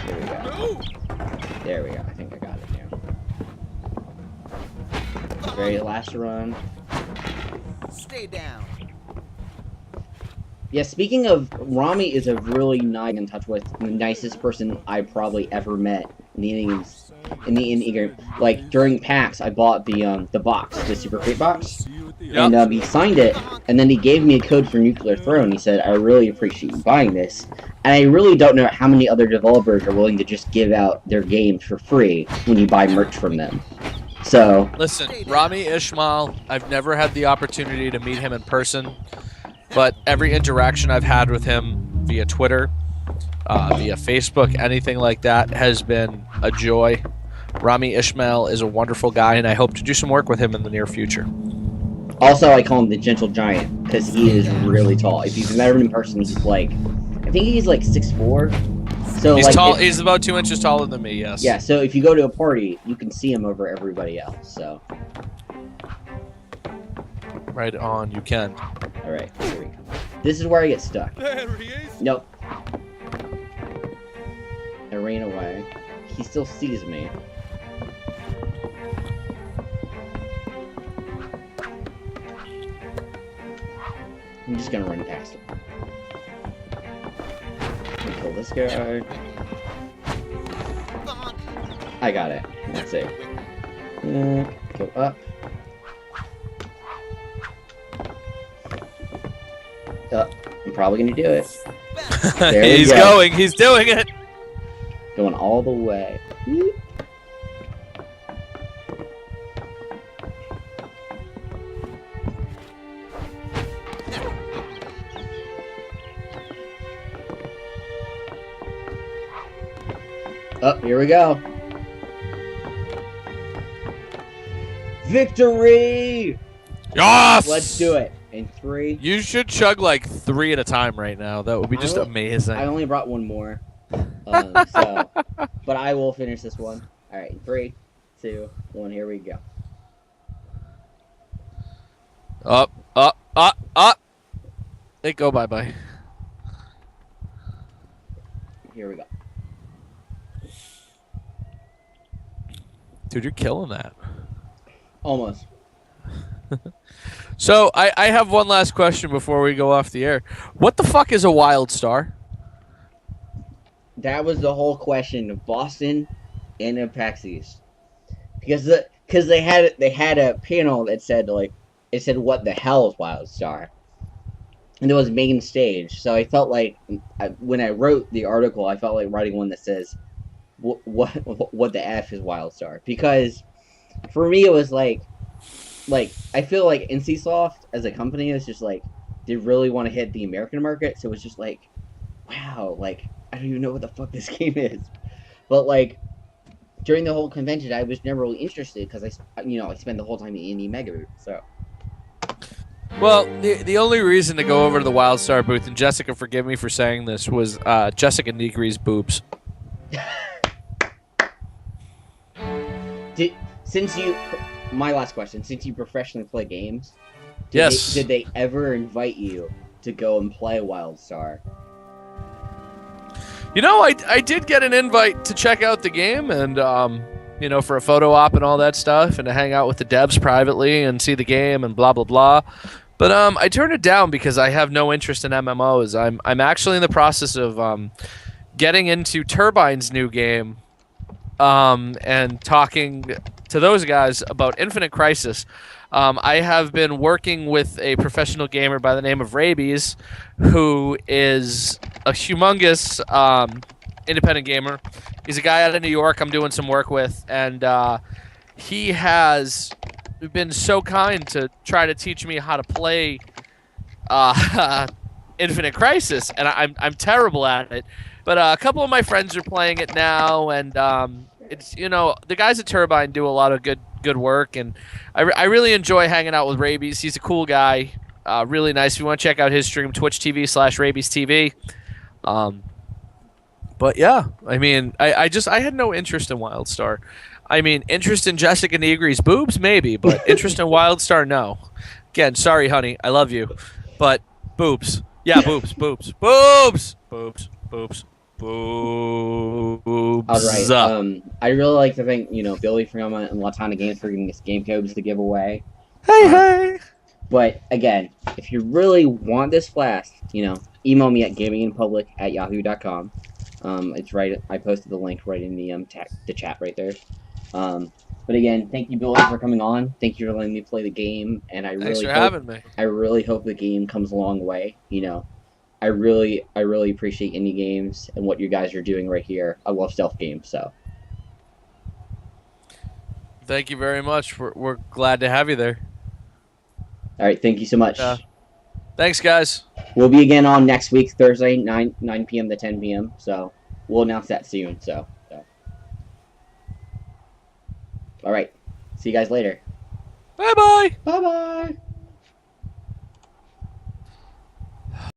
There we go. There we go. I think I got it now. Very last run. Stay down. Yeah, speaking of, Rami is a really nice in touch with the nicest person I probably ever met in the indie game. Like during PAX, I bought the box, the Super Crate box, Yep. and he signed it, and then he gave me a code for Nuclear Throne. He said, "I really appreciate you buying this," and I really don't know how many other developers are willing to just give out their games for free when you buy merch from them. So Listen, Rami Ishmael, I've never had the opportunity to meet him in person, but every interaction I've had with him via Twitter, via Facebook, anything like that has been a joy. Rami Ishmael is a wonderful guy, and I hope to do some work with him in the near future. also, I call him the Gentle Giant because he is really tall. If you've met him in person, he's like, I think he's like 6'4". So He's like, tall. He's about 2 inches taller than me. Yes. yeah. So if you go to a party, you can see him over everybody else. So. Right on. You can. All right. Here we go. This is where I get stuck. There he is. Nope. I ran away. He still sees me. I'm just gonna run past him. Kill this guy. I got it. Let's see. Go up. I'm probably gonna do it. There we He's go. going. He's doing it. Going all the way. Oh, here we go. Victory! Yes. Let's do it. In 3. You should chug like 3 at a time right now. That would be just amazing. I only brought one more. But I will finish this one. Alright, in 3, 2, 1, here we go. Up, up, up, up. They go bye-bye. Here we go. Dude, you're killing that. Almost. So, I have one last question before we go off the air. What the fuck is a wild star? That was the whole question of Boston and of PAX East. Because they had a panel that said it said what the hell is Wild Star, and it was main stage. So I felt like when I wrote the article, I felt like writing one that says what the F is Wild Star, because for me it was like I feel like NCSoft as a company is just like they really want to hit the American market, so it's just like wow, like I don't even know what the fuck this game is, but like. During the whole convention, I was never really interested because I spent the whole time in Indie Mega booth. So, Well, the only reason to go over to the Wild Star booth, and Jessica, forgive me for saying this, was Jessica Negri's boobs. My last question: since you professionally play games, did they ever invite you to go and play Wild Star? You know, I did get an invite to check out the game and, for a photo op and all that stuff and to hang out with the devs privately and see the game and blah, blah, blah. But I turned it down because I have no interest in MMOs. I'm actually in the process of getting into Turbine's new game and talking to those guys about Infinite Crisis. I have been working with a professional gamer by the name of Rabies, who is a humongous independent gamer. He's a guy out of New York I'm doing some work with, and he has been so kind to try to teach me how to play Infinite Crisis, and I'm terrible at it. But a couple of my friends are playing it now, and it's the guys at Turbine do a lot of good work, and I really enjoy hanging out with Rabies. He's a cool guy, really nice. If you want to check out his stream, Twitch TV/Rabies TV. But yeah, I mean, I had no interest in WildStar. I mean, interest in Jessica Negri's boobs, maybe, but interest in WildStar, no. Again, sorry, honey, I love you, but boobs, yeah, boobs, boobs, boobs, boobs, boobs, boobs. All right. I really like to thank Billy Freeman and Lantana Games for giving us game codes to give away. Hey, hey. But again, if you really want this flask, email me at gaminginpublic@yahoo.com. It's right. I posted the link right in the chat right there. But again, thank you, Billy, for coming on. Thank you for letting me play the game, and Thanks for having me. I really hope the game comes a long way. I really appreciate indie games and what you guys are doing right here. I love stealth games, so. Thank you very much. We're glad to have you there. All right, thank you so much. Thanks, guys. We'll be again on next week, Thursday, 9 p.m. to 10 p.m. So we'll announce that soon. So. All right. See you guys later. Bye-bye. Bye-bye.